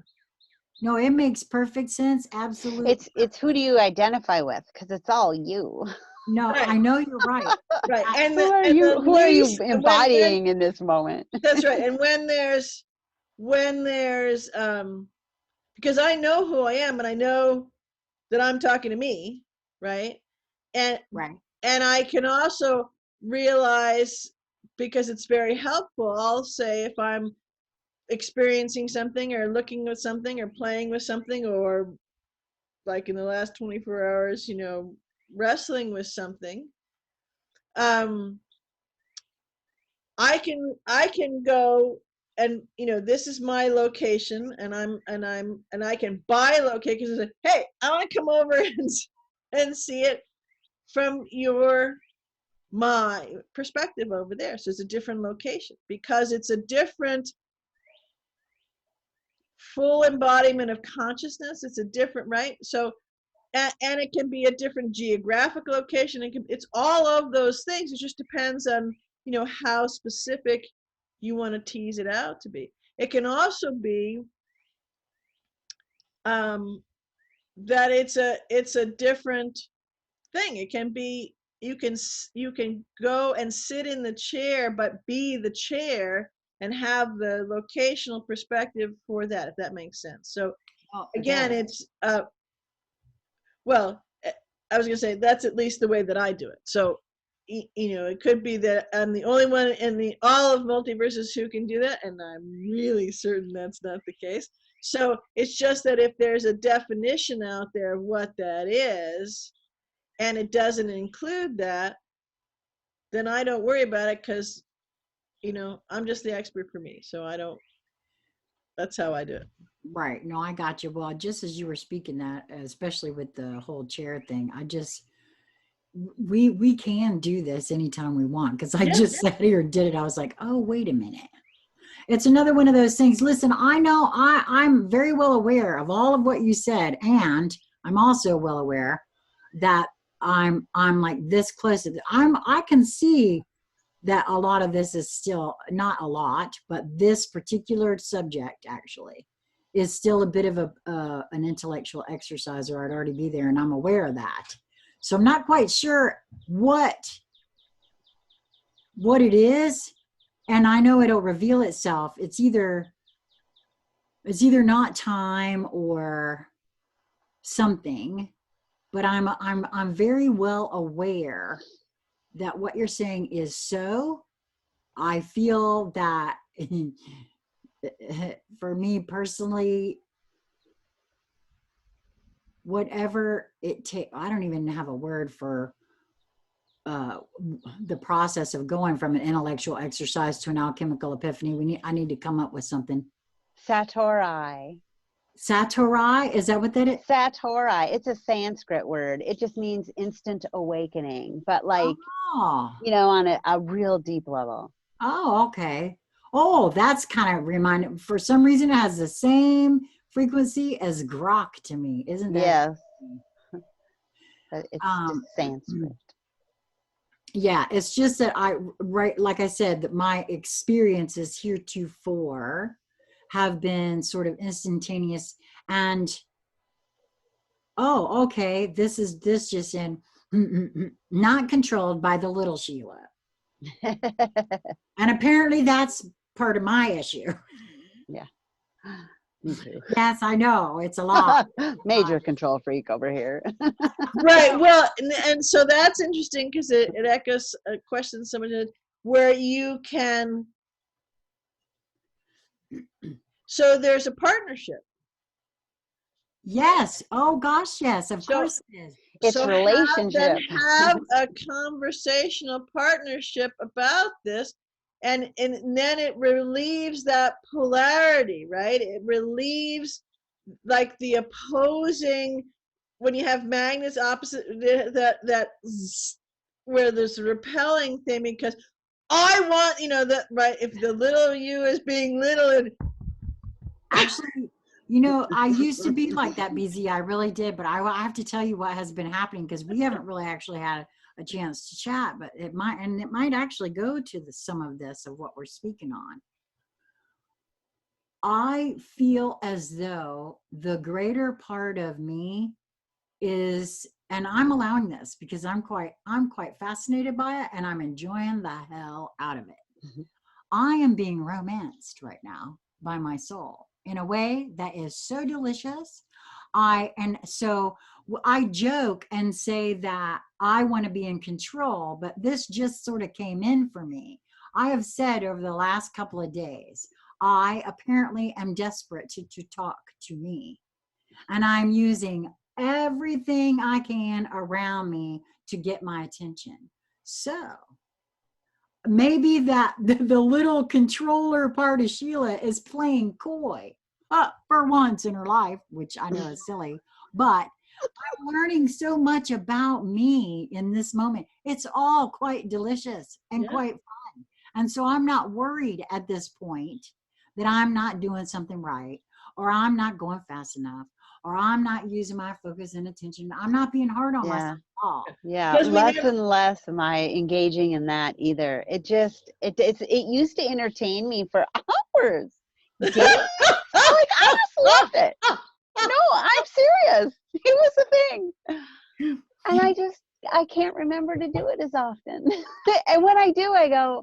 No, it makes perfect sense. Absolutely. It's who do you identify with? Because it's all you. No, Right. I know you're right. Right. And Who are the you least embodying in this moment? that's right. And when there's because I know who I am and I know that I'm talking to me, right? And Right. and I can also realize, because it's very helpful, I'll say if I'm experiencing something or looking at something or playing with something, or like in the last 24 hours, wrestling with something, um I can go and, this is my location, and I can buy locations and say, hey, I want to come over and see it from my perspective over there. So it's a different location because it's a different full embodiment of consciousness. It's a different, right? So and it can be a different geographic location. It's all of those things. It just depends on, how specific you want to tease it out to be. It can also be that it's a different thing. It can be you can go and sit in the chair, but be the chair and have the locational perspective for that, if that makes sense. So Oh, it again, does. it's well, I was going to say that's at least the way that I do it. So, it could be that I'm the only one in all of multiverses who can do that, and I'm really certain that's not the case. So it's just that if there's a definition out there of what that is, and it doesn't include that, then I don't worry about it because, I'm just the expert for me. So I don't. That's how I do it. Right. No, I got you. Well, just as you were speaking that, especially with the whole chair thing, we can do this anytime we want, because I Yeah. just sat here and did it. I was like, oh, wait a minute. It's another one of those things. Listen, I know I'm very well aware of all of what you said, and I'm also well aware that I'm like this close to I can see that a lot of this is still not a lot, but this particular subject actually is still a bit of an intellectual exercise, or I'd already be there, and I'm aware of that. So I'm not quite sure what it is, and I know it'll reveal itself. It's either not time or something, but I'm very well aware that what you're saying is so. I feel that for me personally, whatever it takes, I don't even have a word for the process of going from an intellectual exercise to an alchemical epiphany. I need to come up with something. Satori. Satori, is that what that is? Satori. It's a Sanskrit word. It just means instant awakening, but like, Oh, on a real deep level. oh, okay. Oh, that's kind of reminded. For some reason, it has the same frequency as grok to me, isn't that? Yes. But it's just Sanskrit. Yeah, it's just that like I said, that my experiences heretofore have been sort of instantaneous, and oh, okay, this just in, not controlled by the little Sheila. And apparently that's part of my issue. Yeah. Me too. Yes, I know. It's a lot. Major control freak over here. Right. Well, and so that's interesting because it echoes a question someone did, where you can. So there's a partnership. Yes. Oh gosh, yes. Of So course it is. It's so relationship. have a conversational partnership about this, and then it relieves that polarity, right? It relieves like the opposing, when you have magnets opposite, that where there's a repelling thing, because I want, that, right, if the little you is being little, and Actually, I used to be like that, BZ. I really did. But I have to tell you what has been happening, because we haven't really actually had a chance to chat. But it might actually go to some of this of what we're speaking on. I feel as though the greater part of me is, and I'm allowing this because I'm quite fascinated by it, and I'm enjoying the hell out of it. Mhm. I am being romanced right now by my soul in a way that is so delicious. And so I joke and say that I want to be in control, but this just sort of came in for me. I have said over the last couple of days, I apparently am desperate to talk to me. And I'm using everything I can around me to get my attention. So maybe that the little controller part of Sheila is playing coy for once in her life, which I know is silly, but I'm learning so much about me in this moment. It's all quite delicious and yeah. quite fun. And so I'm not worried at this point that I'm not doing something right, or I'm not going fast enough, or I'm not using my focus and attention. I'm not being hard on myself at all. Yeah, less and less am I engaging in that either. It used to entertain me for hours, days. I just loved it. No, I'm serious. It was a thing, and I can't remember to do it as often. And when I do, I go,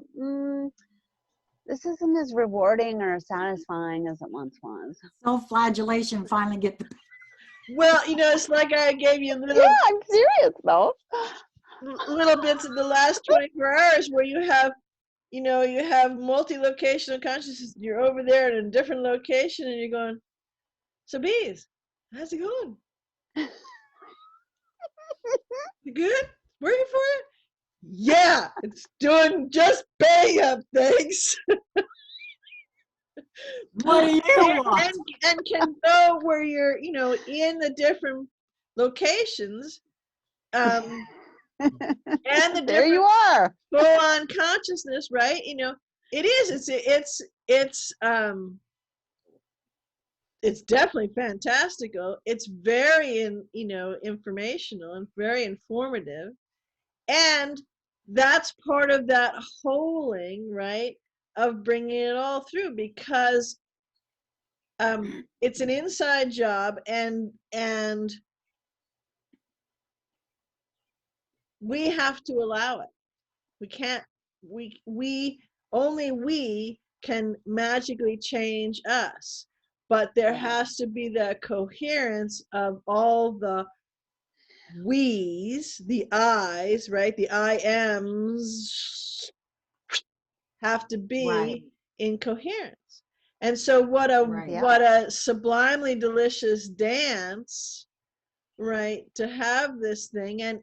this isn't as rewarding or satisfying as it once was. Self-flagellation finally get the. Well, it's like I gave you Yeah, I'm serious though. little bits of the last 24 hours where you have multi-locational consciousness. You're over there in a different location, and you're going, so bees, how's it going? You good? Working for you? Yeah, it's doing just bang, thanks. What do you want? And can go where you're, in the different locations, and the There you different are. full-on consciousness, right? It is. It's definitely fantastical. It's very informational and very informative, and that's part of that holding, right, of bringing it all through, because it's an inside job, and we have to allow it. We can't. We can magically change us, but there has to be that coherence of all the we's, the I's, right? The I ams have to be Right. in coherence. And so what a Right. what a sublimely delicious dance, right? To have this thing, and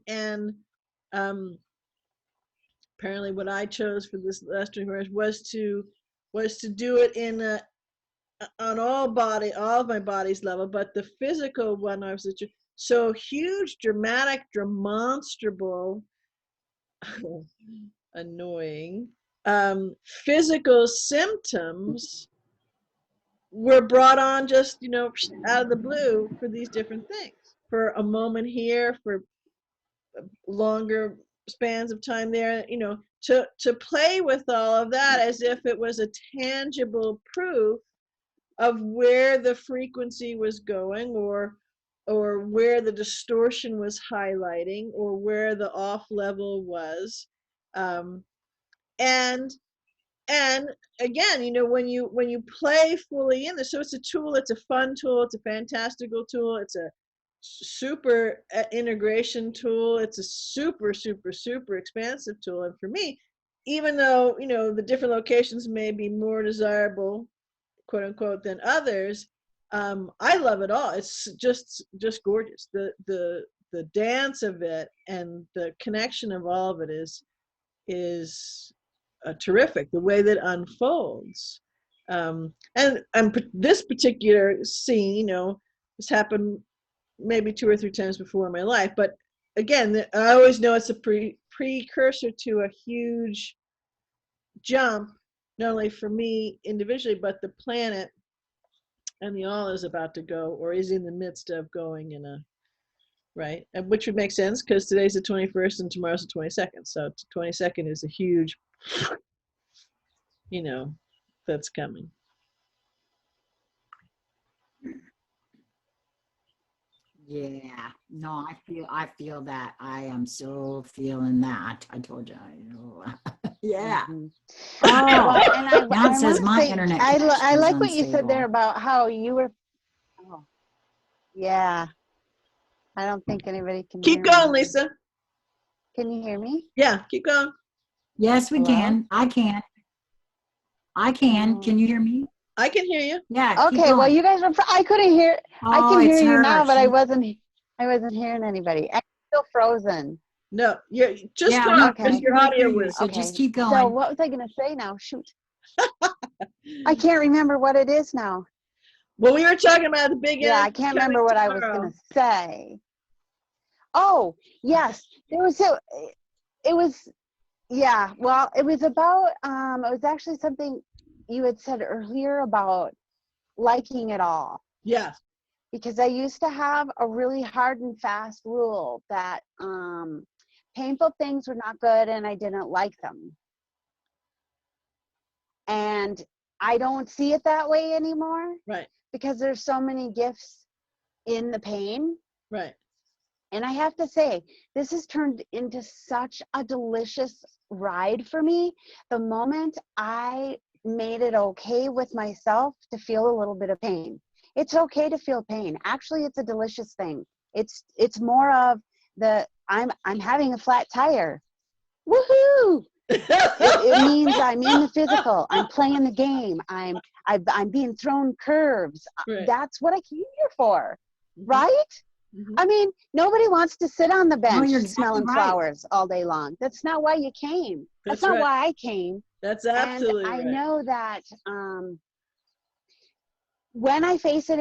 apparently what I chose for this last rehearsal was to do it in on all of my body's level, but the physical one I was so huge, dramatic, demonstrable, annoying, physical symptoms were brought on just out of the blue for these different things, for a moment here, for longer spans of time there, to play with all of that as if it was a tangible proof of where the frequency was going, or where the distortion was highlighting, or where the off level was, and And again, when you play fully in this, so it's a tool, it's a fun tool, it's a fantastical tool, it's a super integration tool, it's a super, super, super expansive tool. And for me, even though, the different locations may be more desirable, quote unquote, than others, I love it all. It's just gorgeous. The dance of it and the connection of all of it is terrific. The way that unfolds, and this particular scene, has happened maybe 2 or 3 times before in my life. But again, I always know it's a precursor to a huge jump, not only for me individually, but the planet and the all is about to go, or is in the midst of going in a right, and which would make sense because today's the 21st and tomorrow's the 22nd. So 22nd is a huge, that's coming. Yeah, no, I feel that. I am so feeling that. I told you. Yeah. Mhm. Oh, Well, and I now it says wanna my say, internet I connection is like what you said there unstable. about how you were. Oh, yeah. I don't think anybody can Keep hear me. going, Lisa. Can you hear me? Yeah, keep going. Yes, we Hello? can. I can. I can. Oh. Can you hear me? I can hear you. Yeah, keep Okay, well, going. you guys were. I couldn't hear. I Oh, can hear it's you her. now, but I wasn't hearing anybody. I'm still frozen. No, you're just Yeah, we talk Okay. because we your both hear audio you. was. So Okay. just keep So going. what was I going to say now? Shoot. I can't remember what it is now. Well, we were talking about the big Yeah, I energy can't coming remember what I was tomorrow. going to say. Oh, yes. It was, yeah, well, it was about, it was actually something you had said earlier about liking it all. Yeah. Because I used to have a really hard and fast rule that painful things were not good and I didn't like them. And I don't see it that way anymore Right. because there's so many gifts in the pain. Right. And I have to say, this has turned into such a delicious ride for me. The moment I made it okay with myself to feel a little bit of pain. It's okay to feel pain. Actually, it's a delicious thing. It's more of the I'm having a flat tire. Woohoo! It means I'm in the physical. I'm playing the game. I'm being thrown curves. Right. That's what I came here for, right? Mhm. I mean, nobody wants to sit on the bench you're exactly smelling right. flowers all day long. That's not why you came. That's not right. why I came. That's And absolutely I right. know that when I face it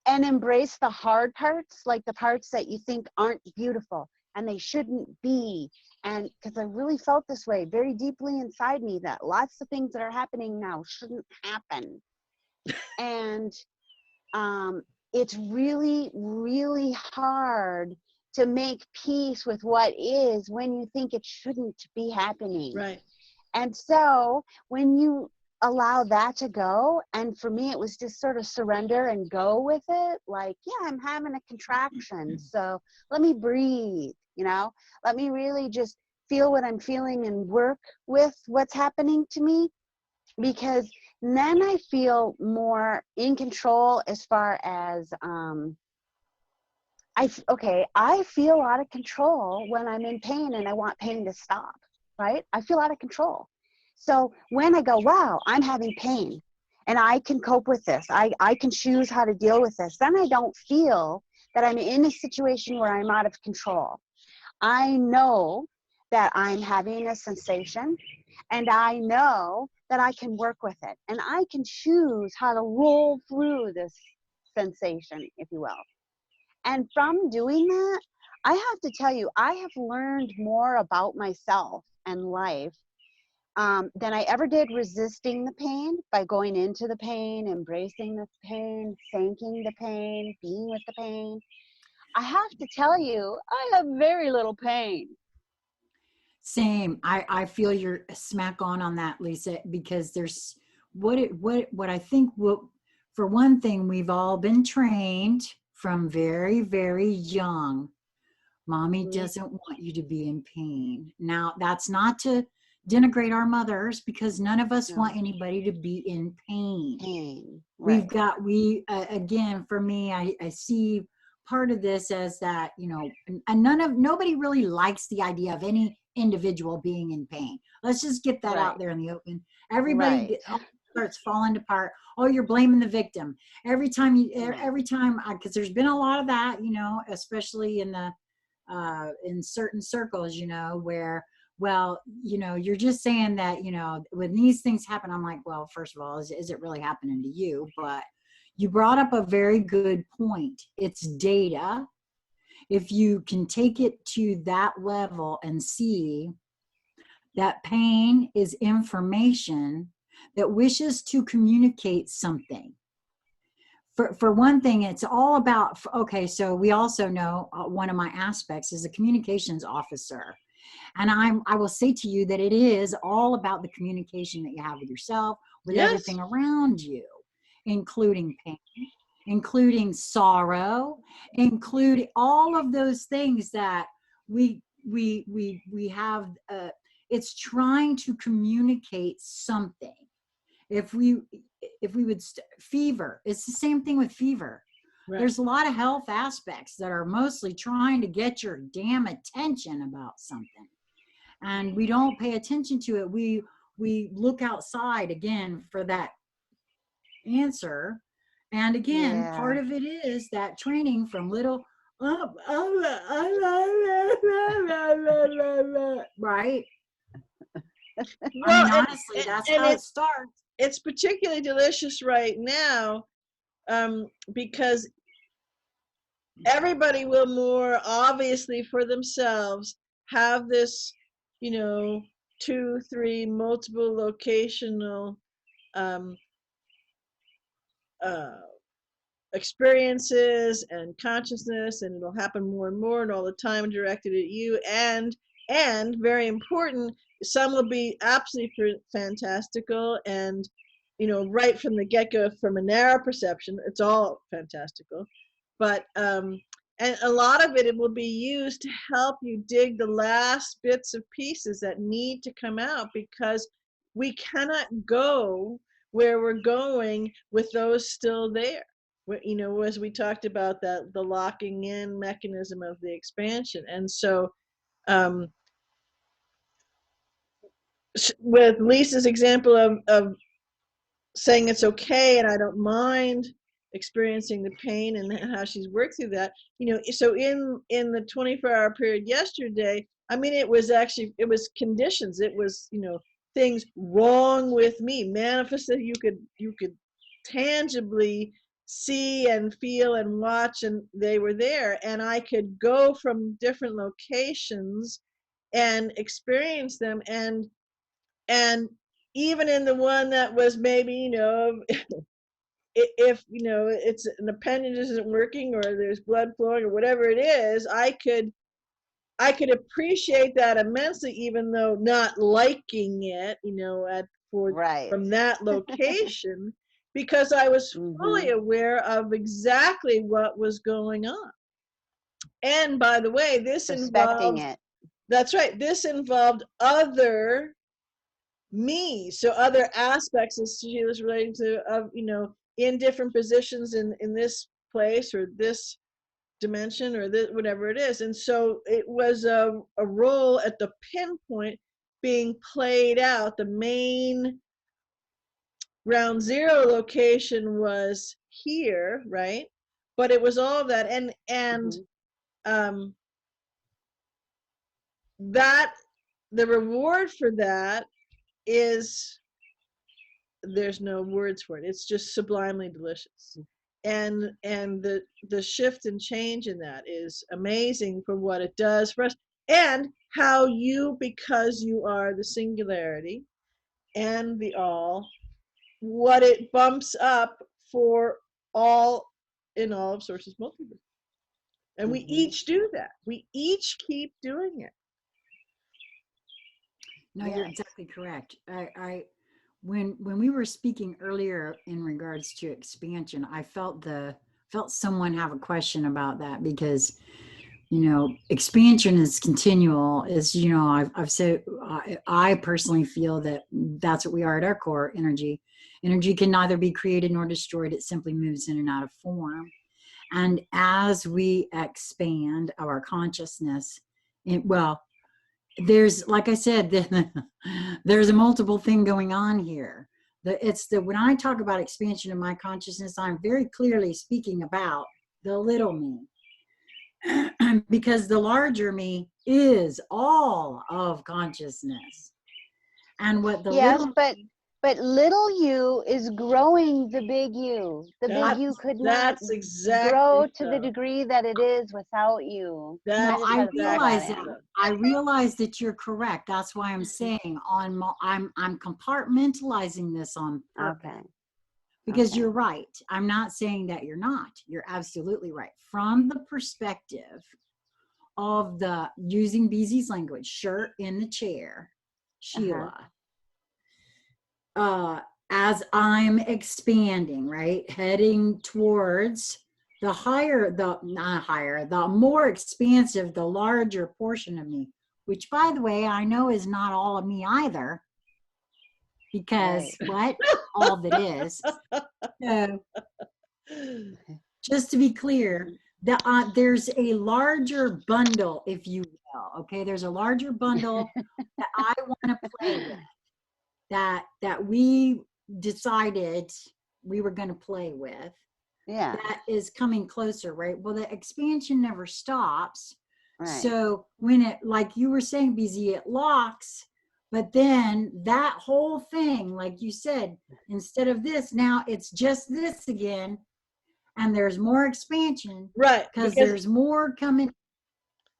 and embrace the hard parts, like the parts that you think aren't beautiful and they shouldn't be, and because I really felt this way very deeply inside me, that lots of things that are happening now shouldn't happen. And it's really, really hard to make peace with what is when you think it shouldn't be happening. Right. And so when you allow that to go, and for me, it was just sort of surrender and go with it. Like, yeah, I'm having a contraction. So let me breathe, let me really just feel what I'm feeling and work with what's happening to me. Because then I feel more in control as far as, I feel out of control when I'm in pain and I want pain to stop, right? I feel out of control. So when I go, wow, I'm having pain and I can cope with this, I can choose how to deal with this, then I don't feel that I'm in a situation where I'm out of control. I know that I'm having a sensation and I know that I can work with it and I can choose how to roll through this sensation, if you will. And from doing that, I have to tell you, I have learned more about myself and life than I ever did resisting the pain by going into the pain, embracing the pain, thanking the pain, being with the pain. I have to tell you, I have very little pain. Same. I feel you're smack on that, Lisa, because there's what I think for one thing, we've all been trained from very, very young. Mommy doesn't want you to be in pain. Now, that's not to denigrate our mothers, because none of us No. want anybody to be in pain. Pain. We've Right. got, again, for me, I see part of this as that, you know, and nobody really likes the idea of any individual being in pain. Let's just get that out Right. there in the open. Everybody Right. starts falling apart. Oh, you're blaming the victim. Every time because there's been a lot of that, you know, especially in the, in certain circles, you know, where, well, you know, you're just saying that, you know, when these things happen, I'm like, well, first of all, is it really happening to you? But you brought up a very good point. It's data. If you can take it to that level and see that pain is information that wishes to communicate something. For one thing, it's all about, okay, so we also know one of my aspects is a communications officer. And I will say to you that it is all about the communication that you have with yourself, with Yes. everything around you, including pain, including sorrow, including all of those things that we have. It's trying to communicate something. If we would fever, it's the same thing with fever. Right. There's a lot of health aspects that are mostly trying to get your damn attention about something, and we don't pay attention to it. We look outside again for that answer, and again, part Yeah. of it is that training from little, right? I Well, mean, honestly, that's how it starts. it's particularly delicious right now, because everybody will more obviously for themselves have this, you know, 2, 3, multiple locational um, uh, experiences and consciousness, and it'll happen more and more and all the time directed at you. And very important, some will be absolutely fantastical, and you know, right from the get-go, from a narrow perception, it's all fantastical. But and a lot of it will be used to help you dig the last bits of pieces that need to come out, because we cannot go where we're going with those still there. You know, as we talked about, that the locking in mechanism of the expansion. And so um, with Lisa's example of saying it's okay and I don't mind experiencing the pain, and how she's worked through that, you know, so in the 24-hour period yesterday, I mean, it was conditions, it was, you know, things wrong with me manifested, you could tangibly see and feel and watch, and they were there, and I could go from different locations and experience them. And even in the one that was maybe, you know, if you know, it's an appendage isn't working, or there's blood flowing, or whatever it is, I could appreciate that immensely, even though not liking it, you know, Right. from that location, because I was fully aware of exactly what was going on. And by the way, this Suspecting involved, it. that's right, this involved other me, so other aspects, as she was relating to, of, you know, in different positions in this place or this dimension or this, whatever it is. And so it was a role at the pinpoint being played out. The main ground zero location was here, right? But it was all of that, and um that the reward for that is, there's no words for it, it's just sublimely delicious. And the shift and change in that is amazing for what it does for us, and how you, because you are the singularity and the all, what it bumps up for all in all of Source's multiverse. And we each do that, we each keep doing it. No, you're exactly correct. When we were speaking earlier in regards to expansion, I felt someone have a question about that, because expansion is continual. Is, I've said, I personally feel that that's what we are at our core. Energy can neither be created nor destroyed. It simply moves in and out of form. And as we expand our consciousness, there's, like I said, there's a multiple thing going on here. When I talk about expansion of my consciousness, I'm very clearly speaking about the little me. Because the larger me is all of consciousness. And what the little but little you is growing the big you. The big you could not grow to the degree that it is without you. I realize that. I realize that you're correct. That's why I'm saying I'm compartmentalizing this on purpose. Okay. Because you're right. I'm not saying that you're not. You're absolutely right. From the perspective of using BZ's language, shirt in the chair, Sheila, as I'm expanding, right, heading towards the more expansive, the larger portion of me, which, by the way, I know is not all of me either, because all that is. So, just to be clear, there's a larger bundle, if you will. Okay, there's a larger bundle that I want to play with. That we decided we were going to play with. Yeah. That is coming closer, right? Well, the expansion never stops. Right. So when it, like you were saying, BZ, it locks, but then that whole thing, like you said, instead of this, now it's just this again, and there's more expansion. Right. Because there's more coming.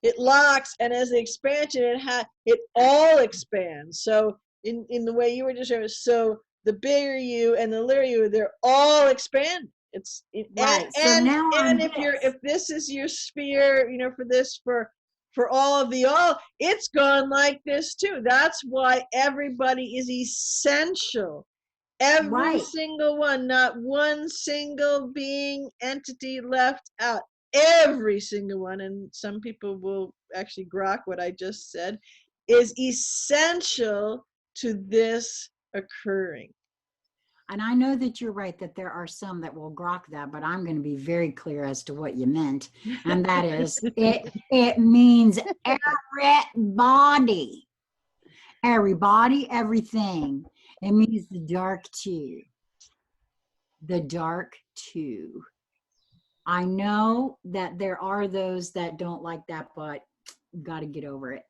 It locks, and as the expansion, it all expands. So in the way you were describing, so the bigger you and the little you, they're all expanding. Right. If this is your sphere, for all of the all, it's gone like this too. That's why everybody is essential. Every single one, not one single being, entity left out. Every single one, and some people will actually grok what I just said, is essential to this occurring. And I know that you're right, that there are some that will grok that, but I'm going to be very clear as to what you meant. And that is, it means everybody, everything. It means the dark too. The dark too. I know that there are those that don't like that, but got to get over it.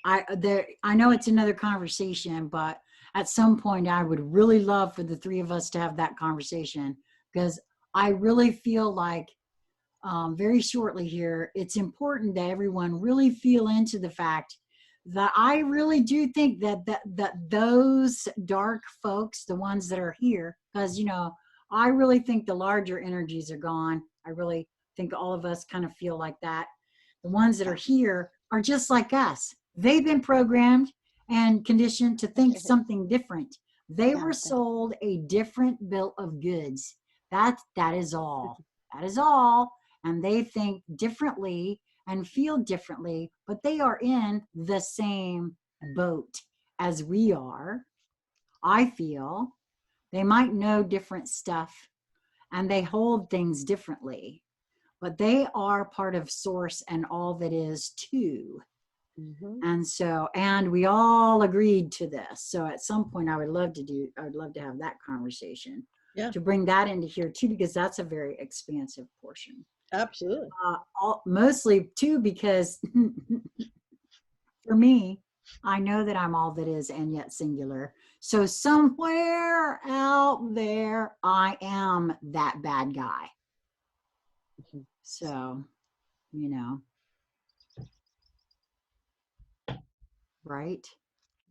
I know it's another conversation, but at some point I would really love for the three of us to have that conversation, because I really feel like very shortly here, it's important that everyone really feel into the fact that I really do think that those dark folks, the ones that are here, because, I really think the larger energies are gone. I really think all of us kind of feel like that. The ones that are here are just like us. They've been programmed and conditioned to think something different. They were sold a different bill of goods. That is all. That is all. And they think differently and feel differently, but they are in the same boat as we are. I feel they might know different stuff and they hold things differently, but they are part of source and all that is too. Mm-hmm. And we all agreed to this. So at some point I would love to have that conversation, to bring that into here too, because that's a very expansive portion. Absolutely. Mostly too, because for me, I know that I'm all that is and yet singular. So somewhere out there, I am that bad guy. So, right?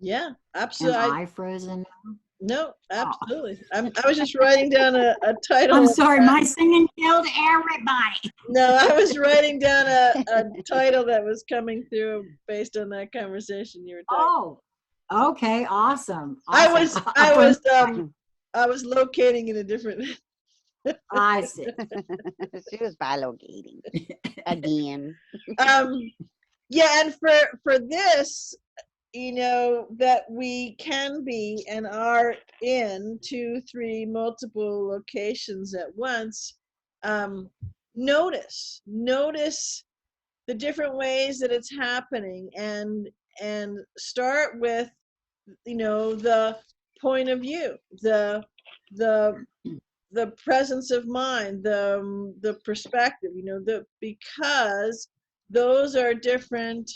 Yeah, absolutely. Am I frozen now? No, absolutely. I was just writing down a title. I'm sorry, my singing killed everybody. No, I was writing down a title that was coming through based on that conversation you were talking. Oh, okay, awesome. I was locating in a different I see. She was bilocating again. Yeah, and for this, that we can be and are in 2, 3, multiple locations at once. Notice the different ways that it's happening, and start with the point of view, the the presence of mind, the perspective, because those are different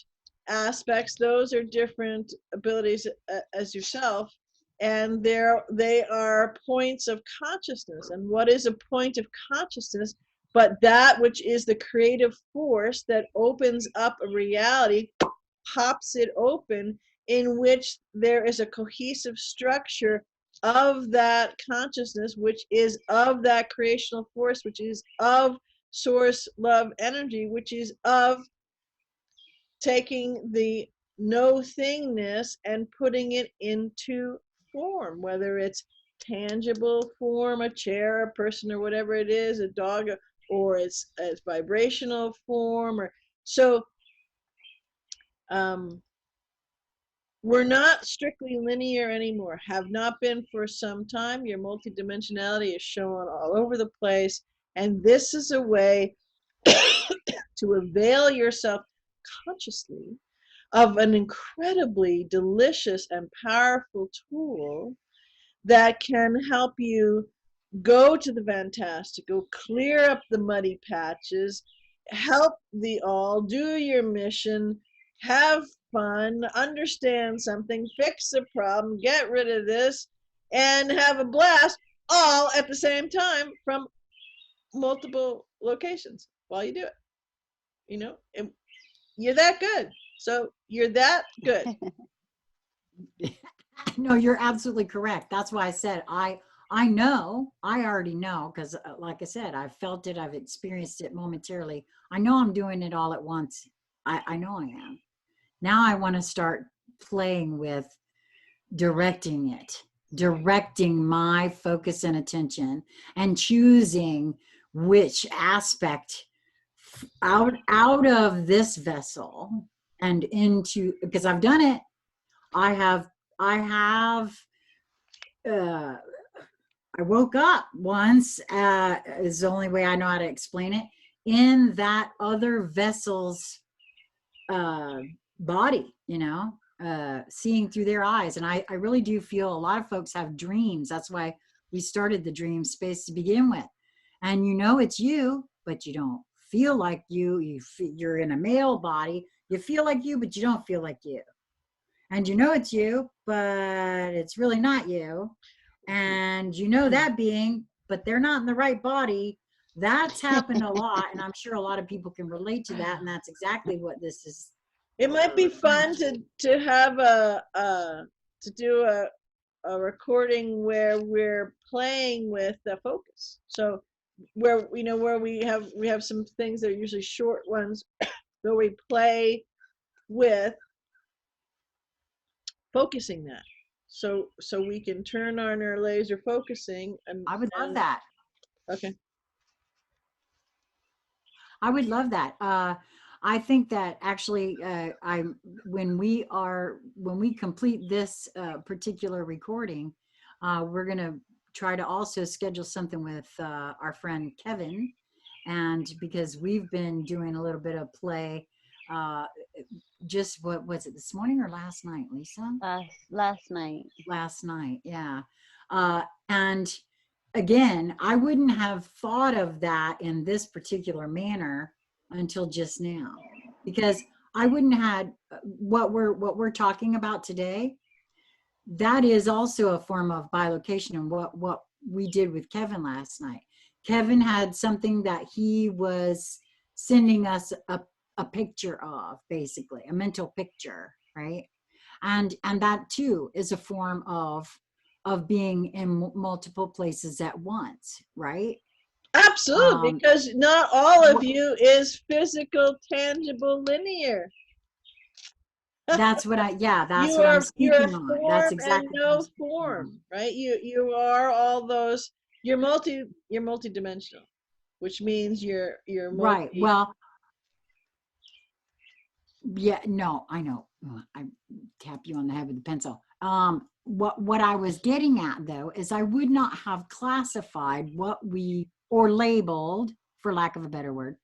aspects, those are different abilities as yourself, and they are points of consciousness. And what is a point of consciousness but that which is the creative force that opens up a reality, pops it open, in which there is a cohesive structure of that consciousness, which is of that creational force, which is of source love energy, which is of taking the no thingness and putting it into form, whether it's tangible form, a chair, a person, or whatever it is, a dog, or it's vibrational form. Or so we're not strictly linear anymore, have not been for some time. Your multidimensionality is shown all over the place, and this is a way to avail yourself consciously of an incredibly delicious and powerful tool that can help you go to the fantastic, go clear up the muddy patches, help the all, do your mission, have fun, understand something, fix a problem, get rid of this, and have a blast all at the same time from multiple locations while you do it. And you're that good. So you're that good. No, you're absolutely correct. That's why I said I already know, because like I said, I've felt it, I've experienced it momentarily. I know I'm doing it all at once. I know I am. Now I want to start playing with directing it, directing my focus and attention, and choosing which aspect out of this vessel and into, because I've done it. I have I woke up once, is the only way I know how to explain it, in that other vessel's body, seeing through their eyes. And I really do feel a lot of folks have dreams. That's why we started the dream space to begin with. And it's you, but you don't feel like you. You're in a male body. You feel like you, but you don't feel like you. And it's you, but it's really not you. And that being, but they're not in the right body. That's happened a lot, and I'm sure a lot of people can relate to that. And that's exactly what this is. It might be fun to have to do a recording where we're playing with the focus. So where we have some things that are usually short ones where we play with focusing that. So we can turn on our laser focusing. And I would love that. Okay. I would love that. I think that actually, when we complete this particular recording, we're going to try to also schedule something with our friend Kevin, and because we've been doing a little bit of play. Just what was it, this morning or last night, Lisa? Last night. Last night, yeah. And again, I wouldn't have thought of that in this particular manner until just now, because I wouldn't have what we're talking about today. That is also a form of bilocation, and what we did with Kevin last night. Kevin had something that he was sending us a picture of, basically a mental picture, right? And that too is a form of being in multiple places at once, right? Absolutely, because not all of you is physical, tangible, linear. That's what I'm speaking on. That's exactly and no form, right? You are all those you're multi-dimensional, which means you're Right. Well, yeah, no, I know. I tap you on the head with the pencil. What I was getting at though is I would not have classified or labeled, for lack of a better word,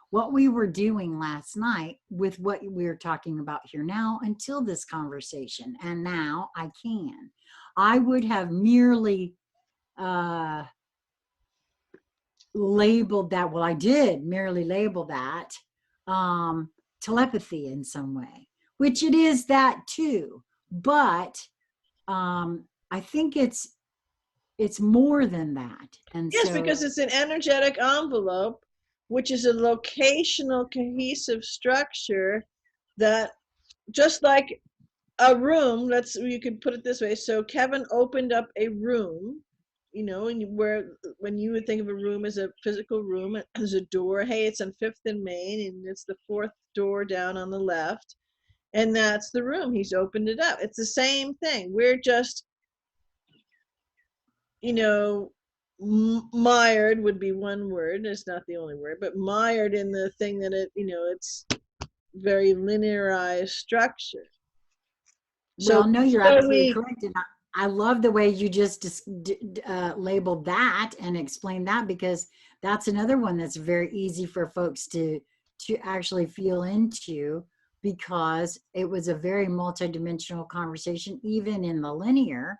what we were doing last night with what we're talking about here now until this conversation. And now I can. I would have merely labeled that. Well, I did merely label that telepathy in some way, which it is that too. But I think it's more than that. And yes, so, because it's an energetic envelope, which is a locational cohesive structure that, just like a room, you could put it this way. So Kevin opened up a room, and when you would think of a room as a physical room, there's a door. Hey, it's on 5th and Main, and it's the 4th door down on the left, and that's the room. He's opened it up. It's the same thing. We're just, mired would be one word. It's not the only word, but mired in the thing that it's very linearized structure. well, no, you're absolutely correct. And I love the way you just labeled that and explained that, because that's another one that's very easy for folks to actually feel into, because it was a very multidimensional conversation, even in the linear.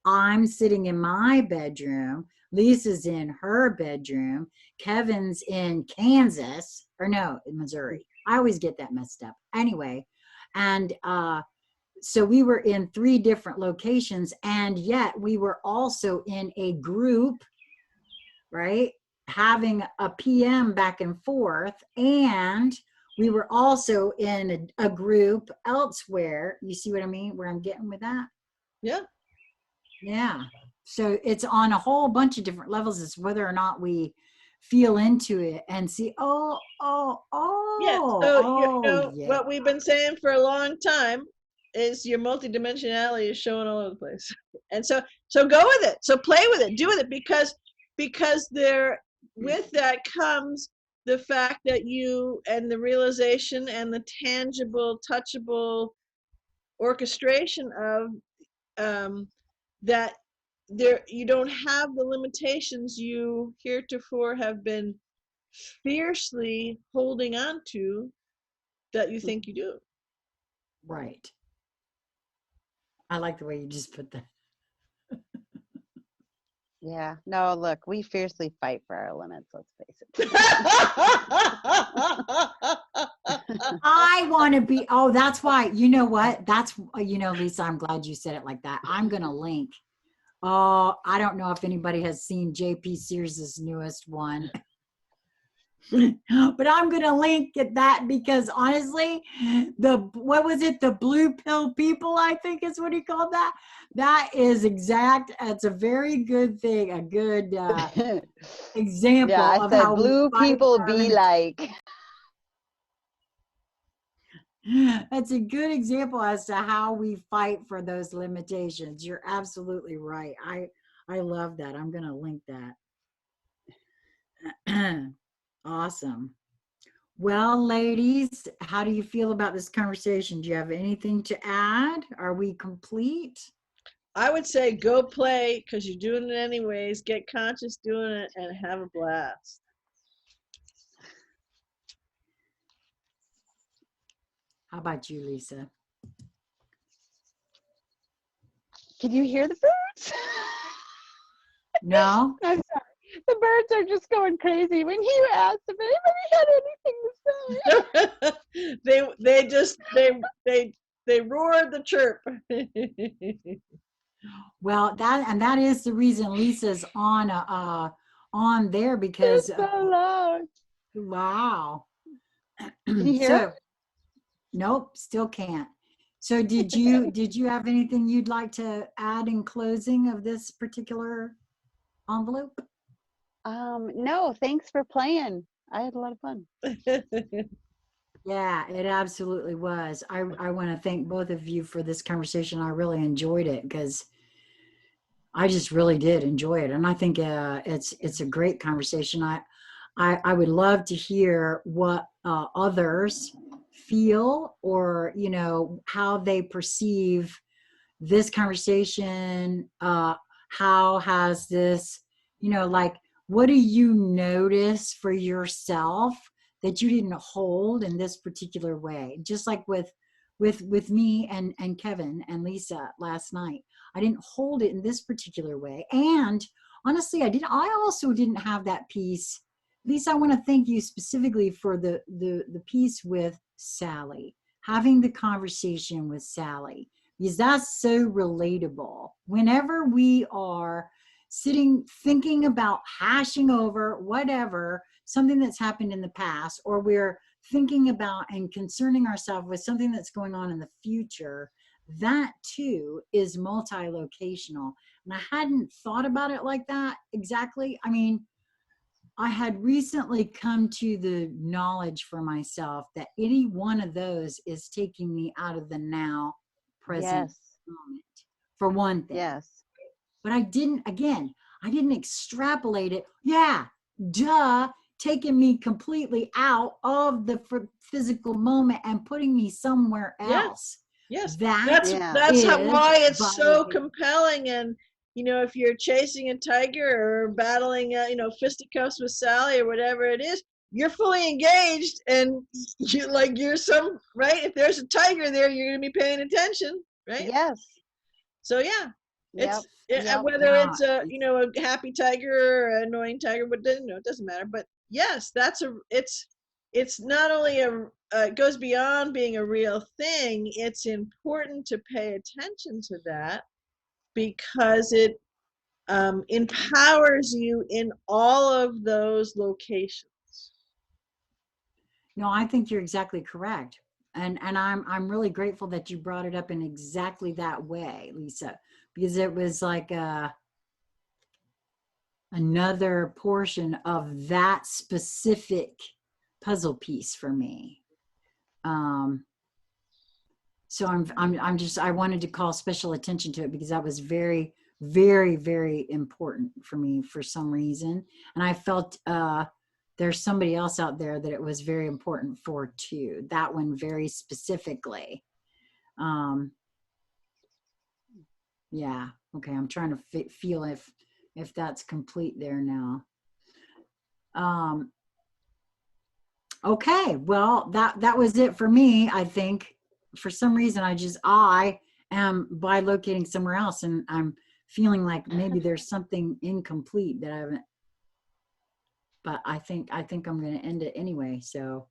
I'm sitting in my bedroom. Lisa's in her bedroom. Kevin's in Kansas, or no, in Missouri. I always get that messed up. Anyway, and so we were in 3 different locations, and yet we were also in a group, right? Having a PM back and forth, and we were also in a group elsewhere. You see what I mean? Where I'm getting with that? Yeah. Yeah. So it's on a whole bunch of different levels. It's whether or not we feel into it and see, Yeah. So yeah. what we've been saying for a long time is your multidimensionality is showing all over the place. And so go with it. So play with it, do with it, because there, with that comes the fact that you, and the realization and the tangible, touchable orchestration of that you don't have the limitations you heretofore have been fiercely holding on to that you think you do. Right. I like the way you just put that. Yeah. No, look, we fiercely fight for our limits, let's face it. I want to be, that's why, you know what? That's, Lisa, I'm glad you said it like that. I'm going to link. Oh, I don't know if anybody has seen JP Sears's newest one. But I'm going to link at that, because honestly, what was it? The blue pill people, I think is what he called that. That is exact. It's a very good thing. A good example yeah, I of said how blue people be like. That's a good example as to how we fight for those limitations. You're absolutely right. I love that. I'm going to link that. Awesome. Well, ladies, how do you feel about this conversation? Do you have anything to add? Are we complete? I would say go play, because you're doing it anyways. Get conscious doing it and have a blast. How about you, Lisa? Can you hear the birds? No? I'm sorry. The birds are just going crazy when you asked if anybody had anything to say. they roared the chirp. Well, that is the reason Lisa's on there, because They're so loud. wow. Can you hear it? Nope, still can't. So did you have anything you'd like to add in closing of this particular envelope? No, thanks for playing. I had a lot of fun. Yeah, it absolutely was. I want to thank both of you for this conversation. I really enjoyed it, because I just really did enjoy it, and I think it's a great conversation. I would love to hear what others feel, or how they perceive this conversation. How has this, like, what do you notice for yourself that you didn't hold in this particular way? Just like with me and Kevin and Lisa last night. I didn't hold it in this particular way. And honestly, I also didn't have that piece. Lisa, I want to thank you specifically for the piece with Sally, having the conversation with Sally, because that's so relatable. Whenever we are sitting thinking about hashing over whatever, something that's happened in the past, or we're thinking about and concerning ourselves with something that's going on in the future, that too is multi-locational. And I hadn't thought about it like that exactly. I mean, I had recently come to the knowledge for myself that any one of those is taking me out of the now present Yes. moment, for one thing. Yes. But I didn't extrapolate it. Yeah, duh, taking me completely out of the physical moment and putting me somewhere else. Yes, That that's why it's by so the- compelling. And if you're chasing a tiger or battling, fisticuffs with Sally or whatever it is, you're fully engaged, and you're some right. If there's a tiger there, you're gonna be paying attention, right? Yes. So yeah, Yep. and whether it's a happy tiger or an annoying tiger, but it doesn't matter. But yes, it's not only it goes beyond being a real thing. It's important to pay attention to that, because it empowers you in all of those locations. No, I think you're exactly correct. And I'm really grateful that you brought it up in exactly that way, Lisa, because it was like another portion of that specific puzzle piece for me. So I wanted to call special attention to it because that was very, very, very important for me for some reason. And I felt there's somebody else out there that it was very important for too. That one very specifically. Yeah. Okay. I'm trying to feel if that's complete there now. Okay. Well, that was it for me. I think for some reason I am bilocating somewhere else, and I'm feeling like maybe there's something incomplete that I haven't. But I think I'm going to end it anyway. So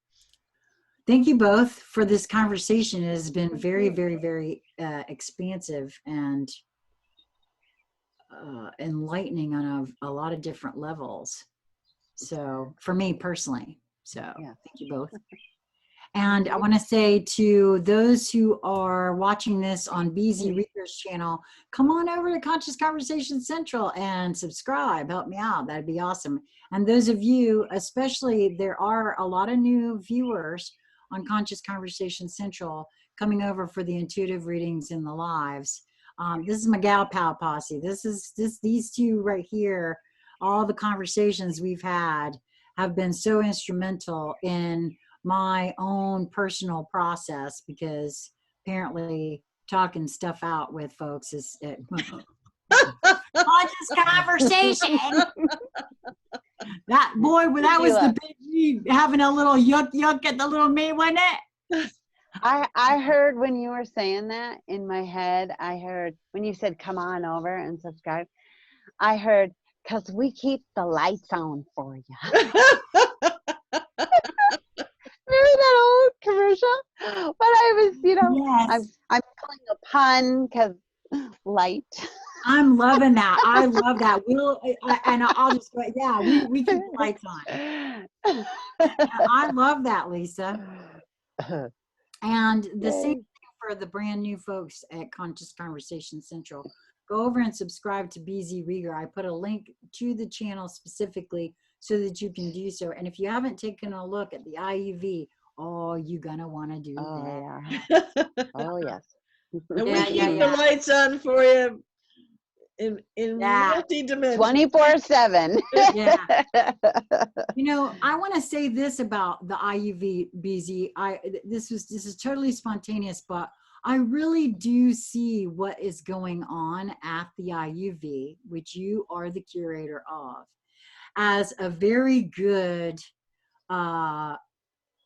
thank you both for this conversation. It has been very, very, very expansive and enlightening on a lot of different levels. So for me personally, thank you both. And I want to say to those who are watching this on BZ Reader's channel, come on over to Conscious Conversation Central and subscribe. Help me out. That'd be awesome. And those of you, especially, there are a lot of new viewers on Conscious Conversation Central coming over for the intuitive readings and the lives. This is my Gal Pal Posse. These two right here, all the conversations we've had have been so instrumental in my own personal process, because apparently talking stuff out with folks is conscious conversation. That was the big me having a little yuck at the little me, wasn't it? I heard when you were saying that in my head, I heard when you said come on over and subscribe, I heard, because we keep the lights on for you. Remember that old commercial? But I was, Yes. I'm calling a pun because light. I'm loving that. I love that. I'll just go, yeah, we keep the lights on. I love that, Lisa. And the same thing for the brand new folks at Conscious Conversation Central. Go over and subscribe to BZ Rieger. I put a link to the channel specifically so that you can do so. And if you haven't taken a look at the IUV, you're going to want to do that. Yeah. Oh, yes. And we keep the lights on for you in Yeah. multi-dimension. 24/7. Yeah. You know, I want to say this about the IUV BZ. This is totally spontaneous, but I really do see what is going on at the IUV, which you are the curator of, as a very good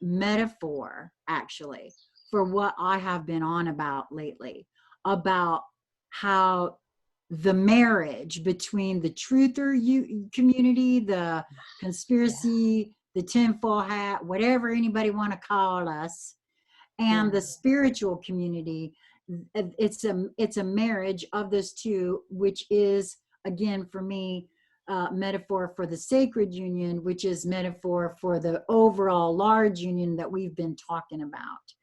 metaphor, actually, for what I have been on about lately, about how the marriage between the truther community, the conspiracy, the tinfoil hat, whatever anybody want to call us, and the spiritual community, it's a marriage of those two, which is, again, for me, metaphor for the sacred union, which is metaphor for the overall large union that we've been talking about.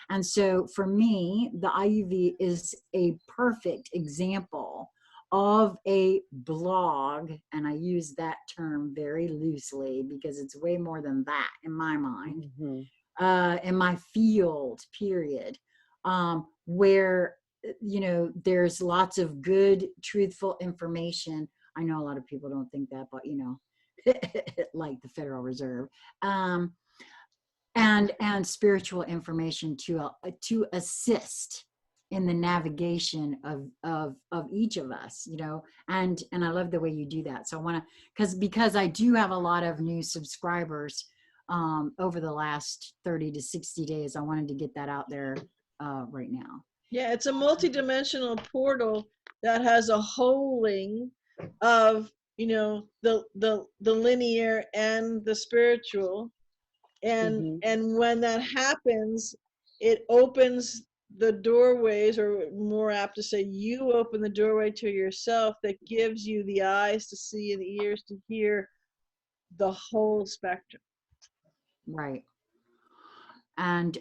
And so for me, the IUV is a perfect example of a blog, and I use that term very loosely because it's way more than that in my mind, in my field, period, where, you know, there's lots of good, truthful information. I know a lot of people don't think that, but, you know, like the Federal Reserve, and spiritual information to assist in the navigation of each of us, you know, and I love the way you do that. So I want to, because I do have a lot of new subscribers over the last 30 to 60 days. I wanted to get that out there right now. Yeah, it's a multi-dimensional portal that has a holding of, you know, the linear and the spiritual. And when that happens, it opens the doorways, or more apt to say, you open the doorway to yourself, that gives you the eyes to see and the ears to hear the whole spectrum. Right. And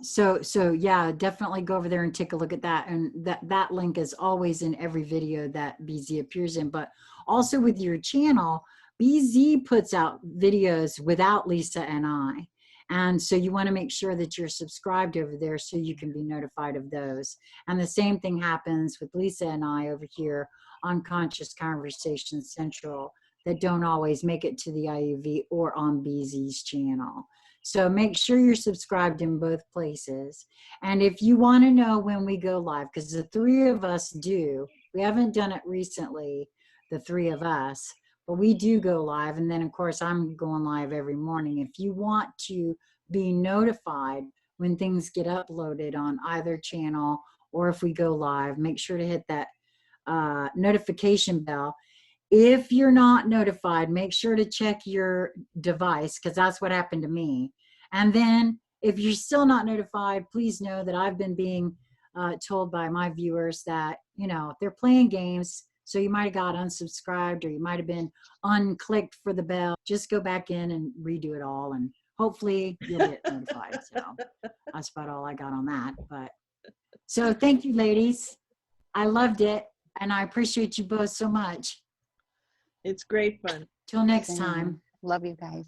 so yeah, definitely go over there and take a look at that. And that link is always in every video that BZ appears in. But also with your channel, BZ puts out videos without Lisa and I. And so you want to make sure that you're subscribed over there so you can be notified of those. And the same thing happens with Lisa and I over here on Conscious Conversation Central, that don't always make it to the IUV or on BZ's channel. So make sure you're subscribed in both places. And if you want to know when we go live, because the three of us do, we haven't done it recently, the three of us, but we do go live. And then of course I'm going live every morning. If you want to be notified when things get uploaded on either channel, or if we go live, make sure to hit that notification bell. If you're not notified, make sure to check your device, because that's what happened to me. And then if you're still not notified, please know that I've been being told by my viewers that, you know, they're playing games. So you might have got unsubscribed, or you might have been unclicked for the bell. Just go back in and redo it all, and hopefully you'll get notified. So that's about all I got on that. But so thank you, ladies. I loved it, and I appreciate you both so much. It's great fun. Till next time. Love you guys.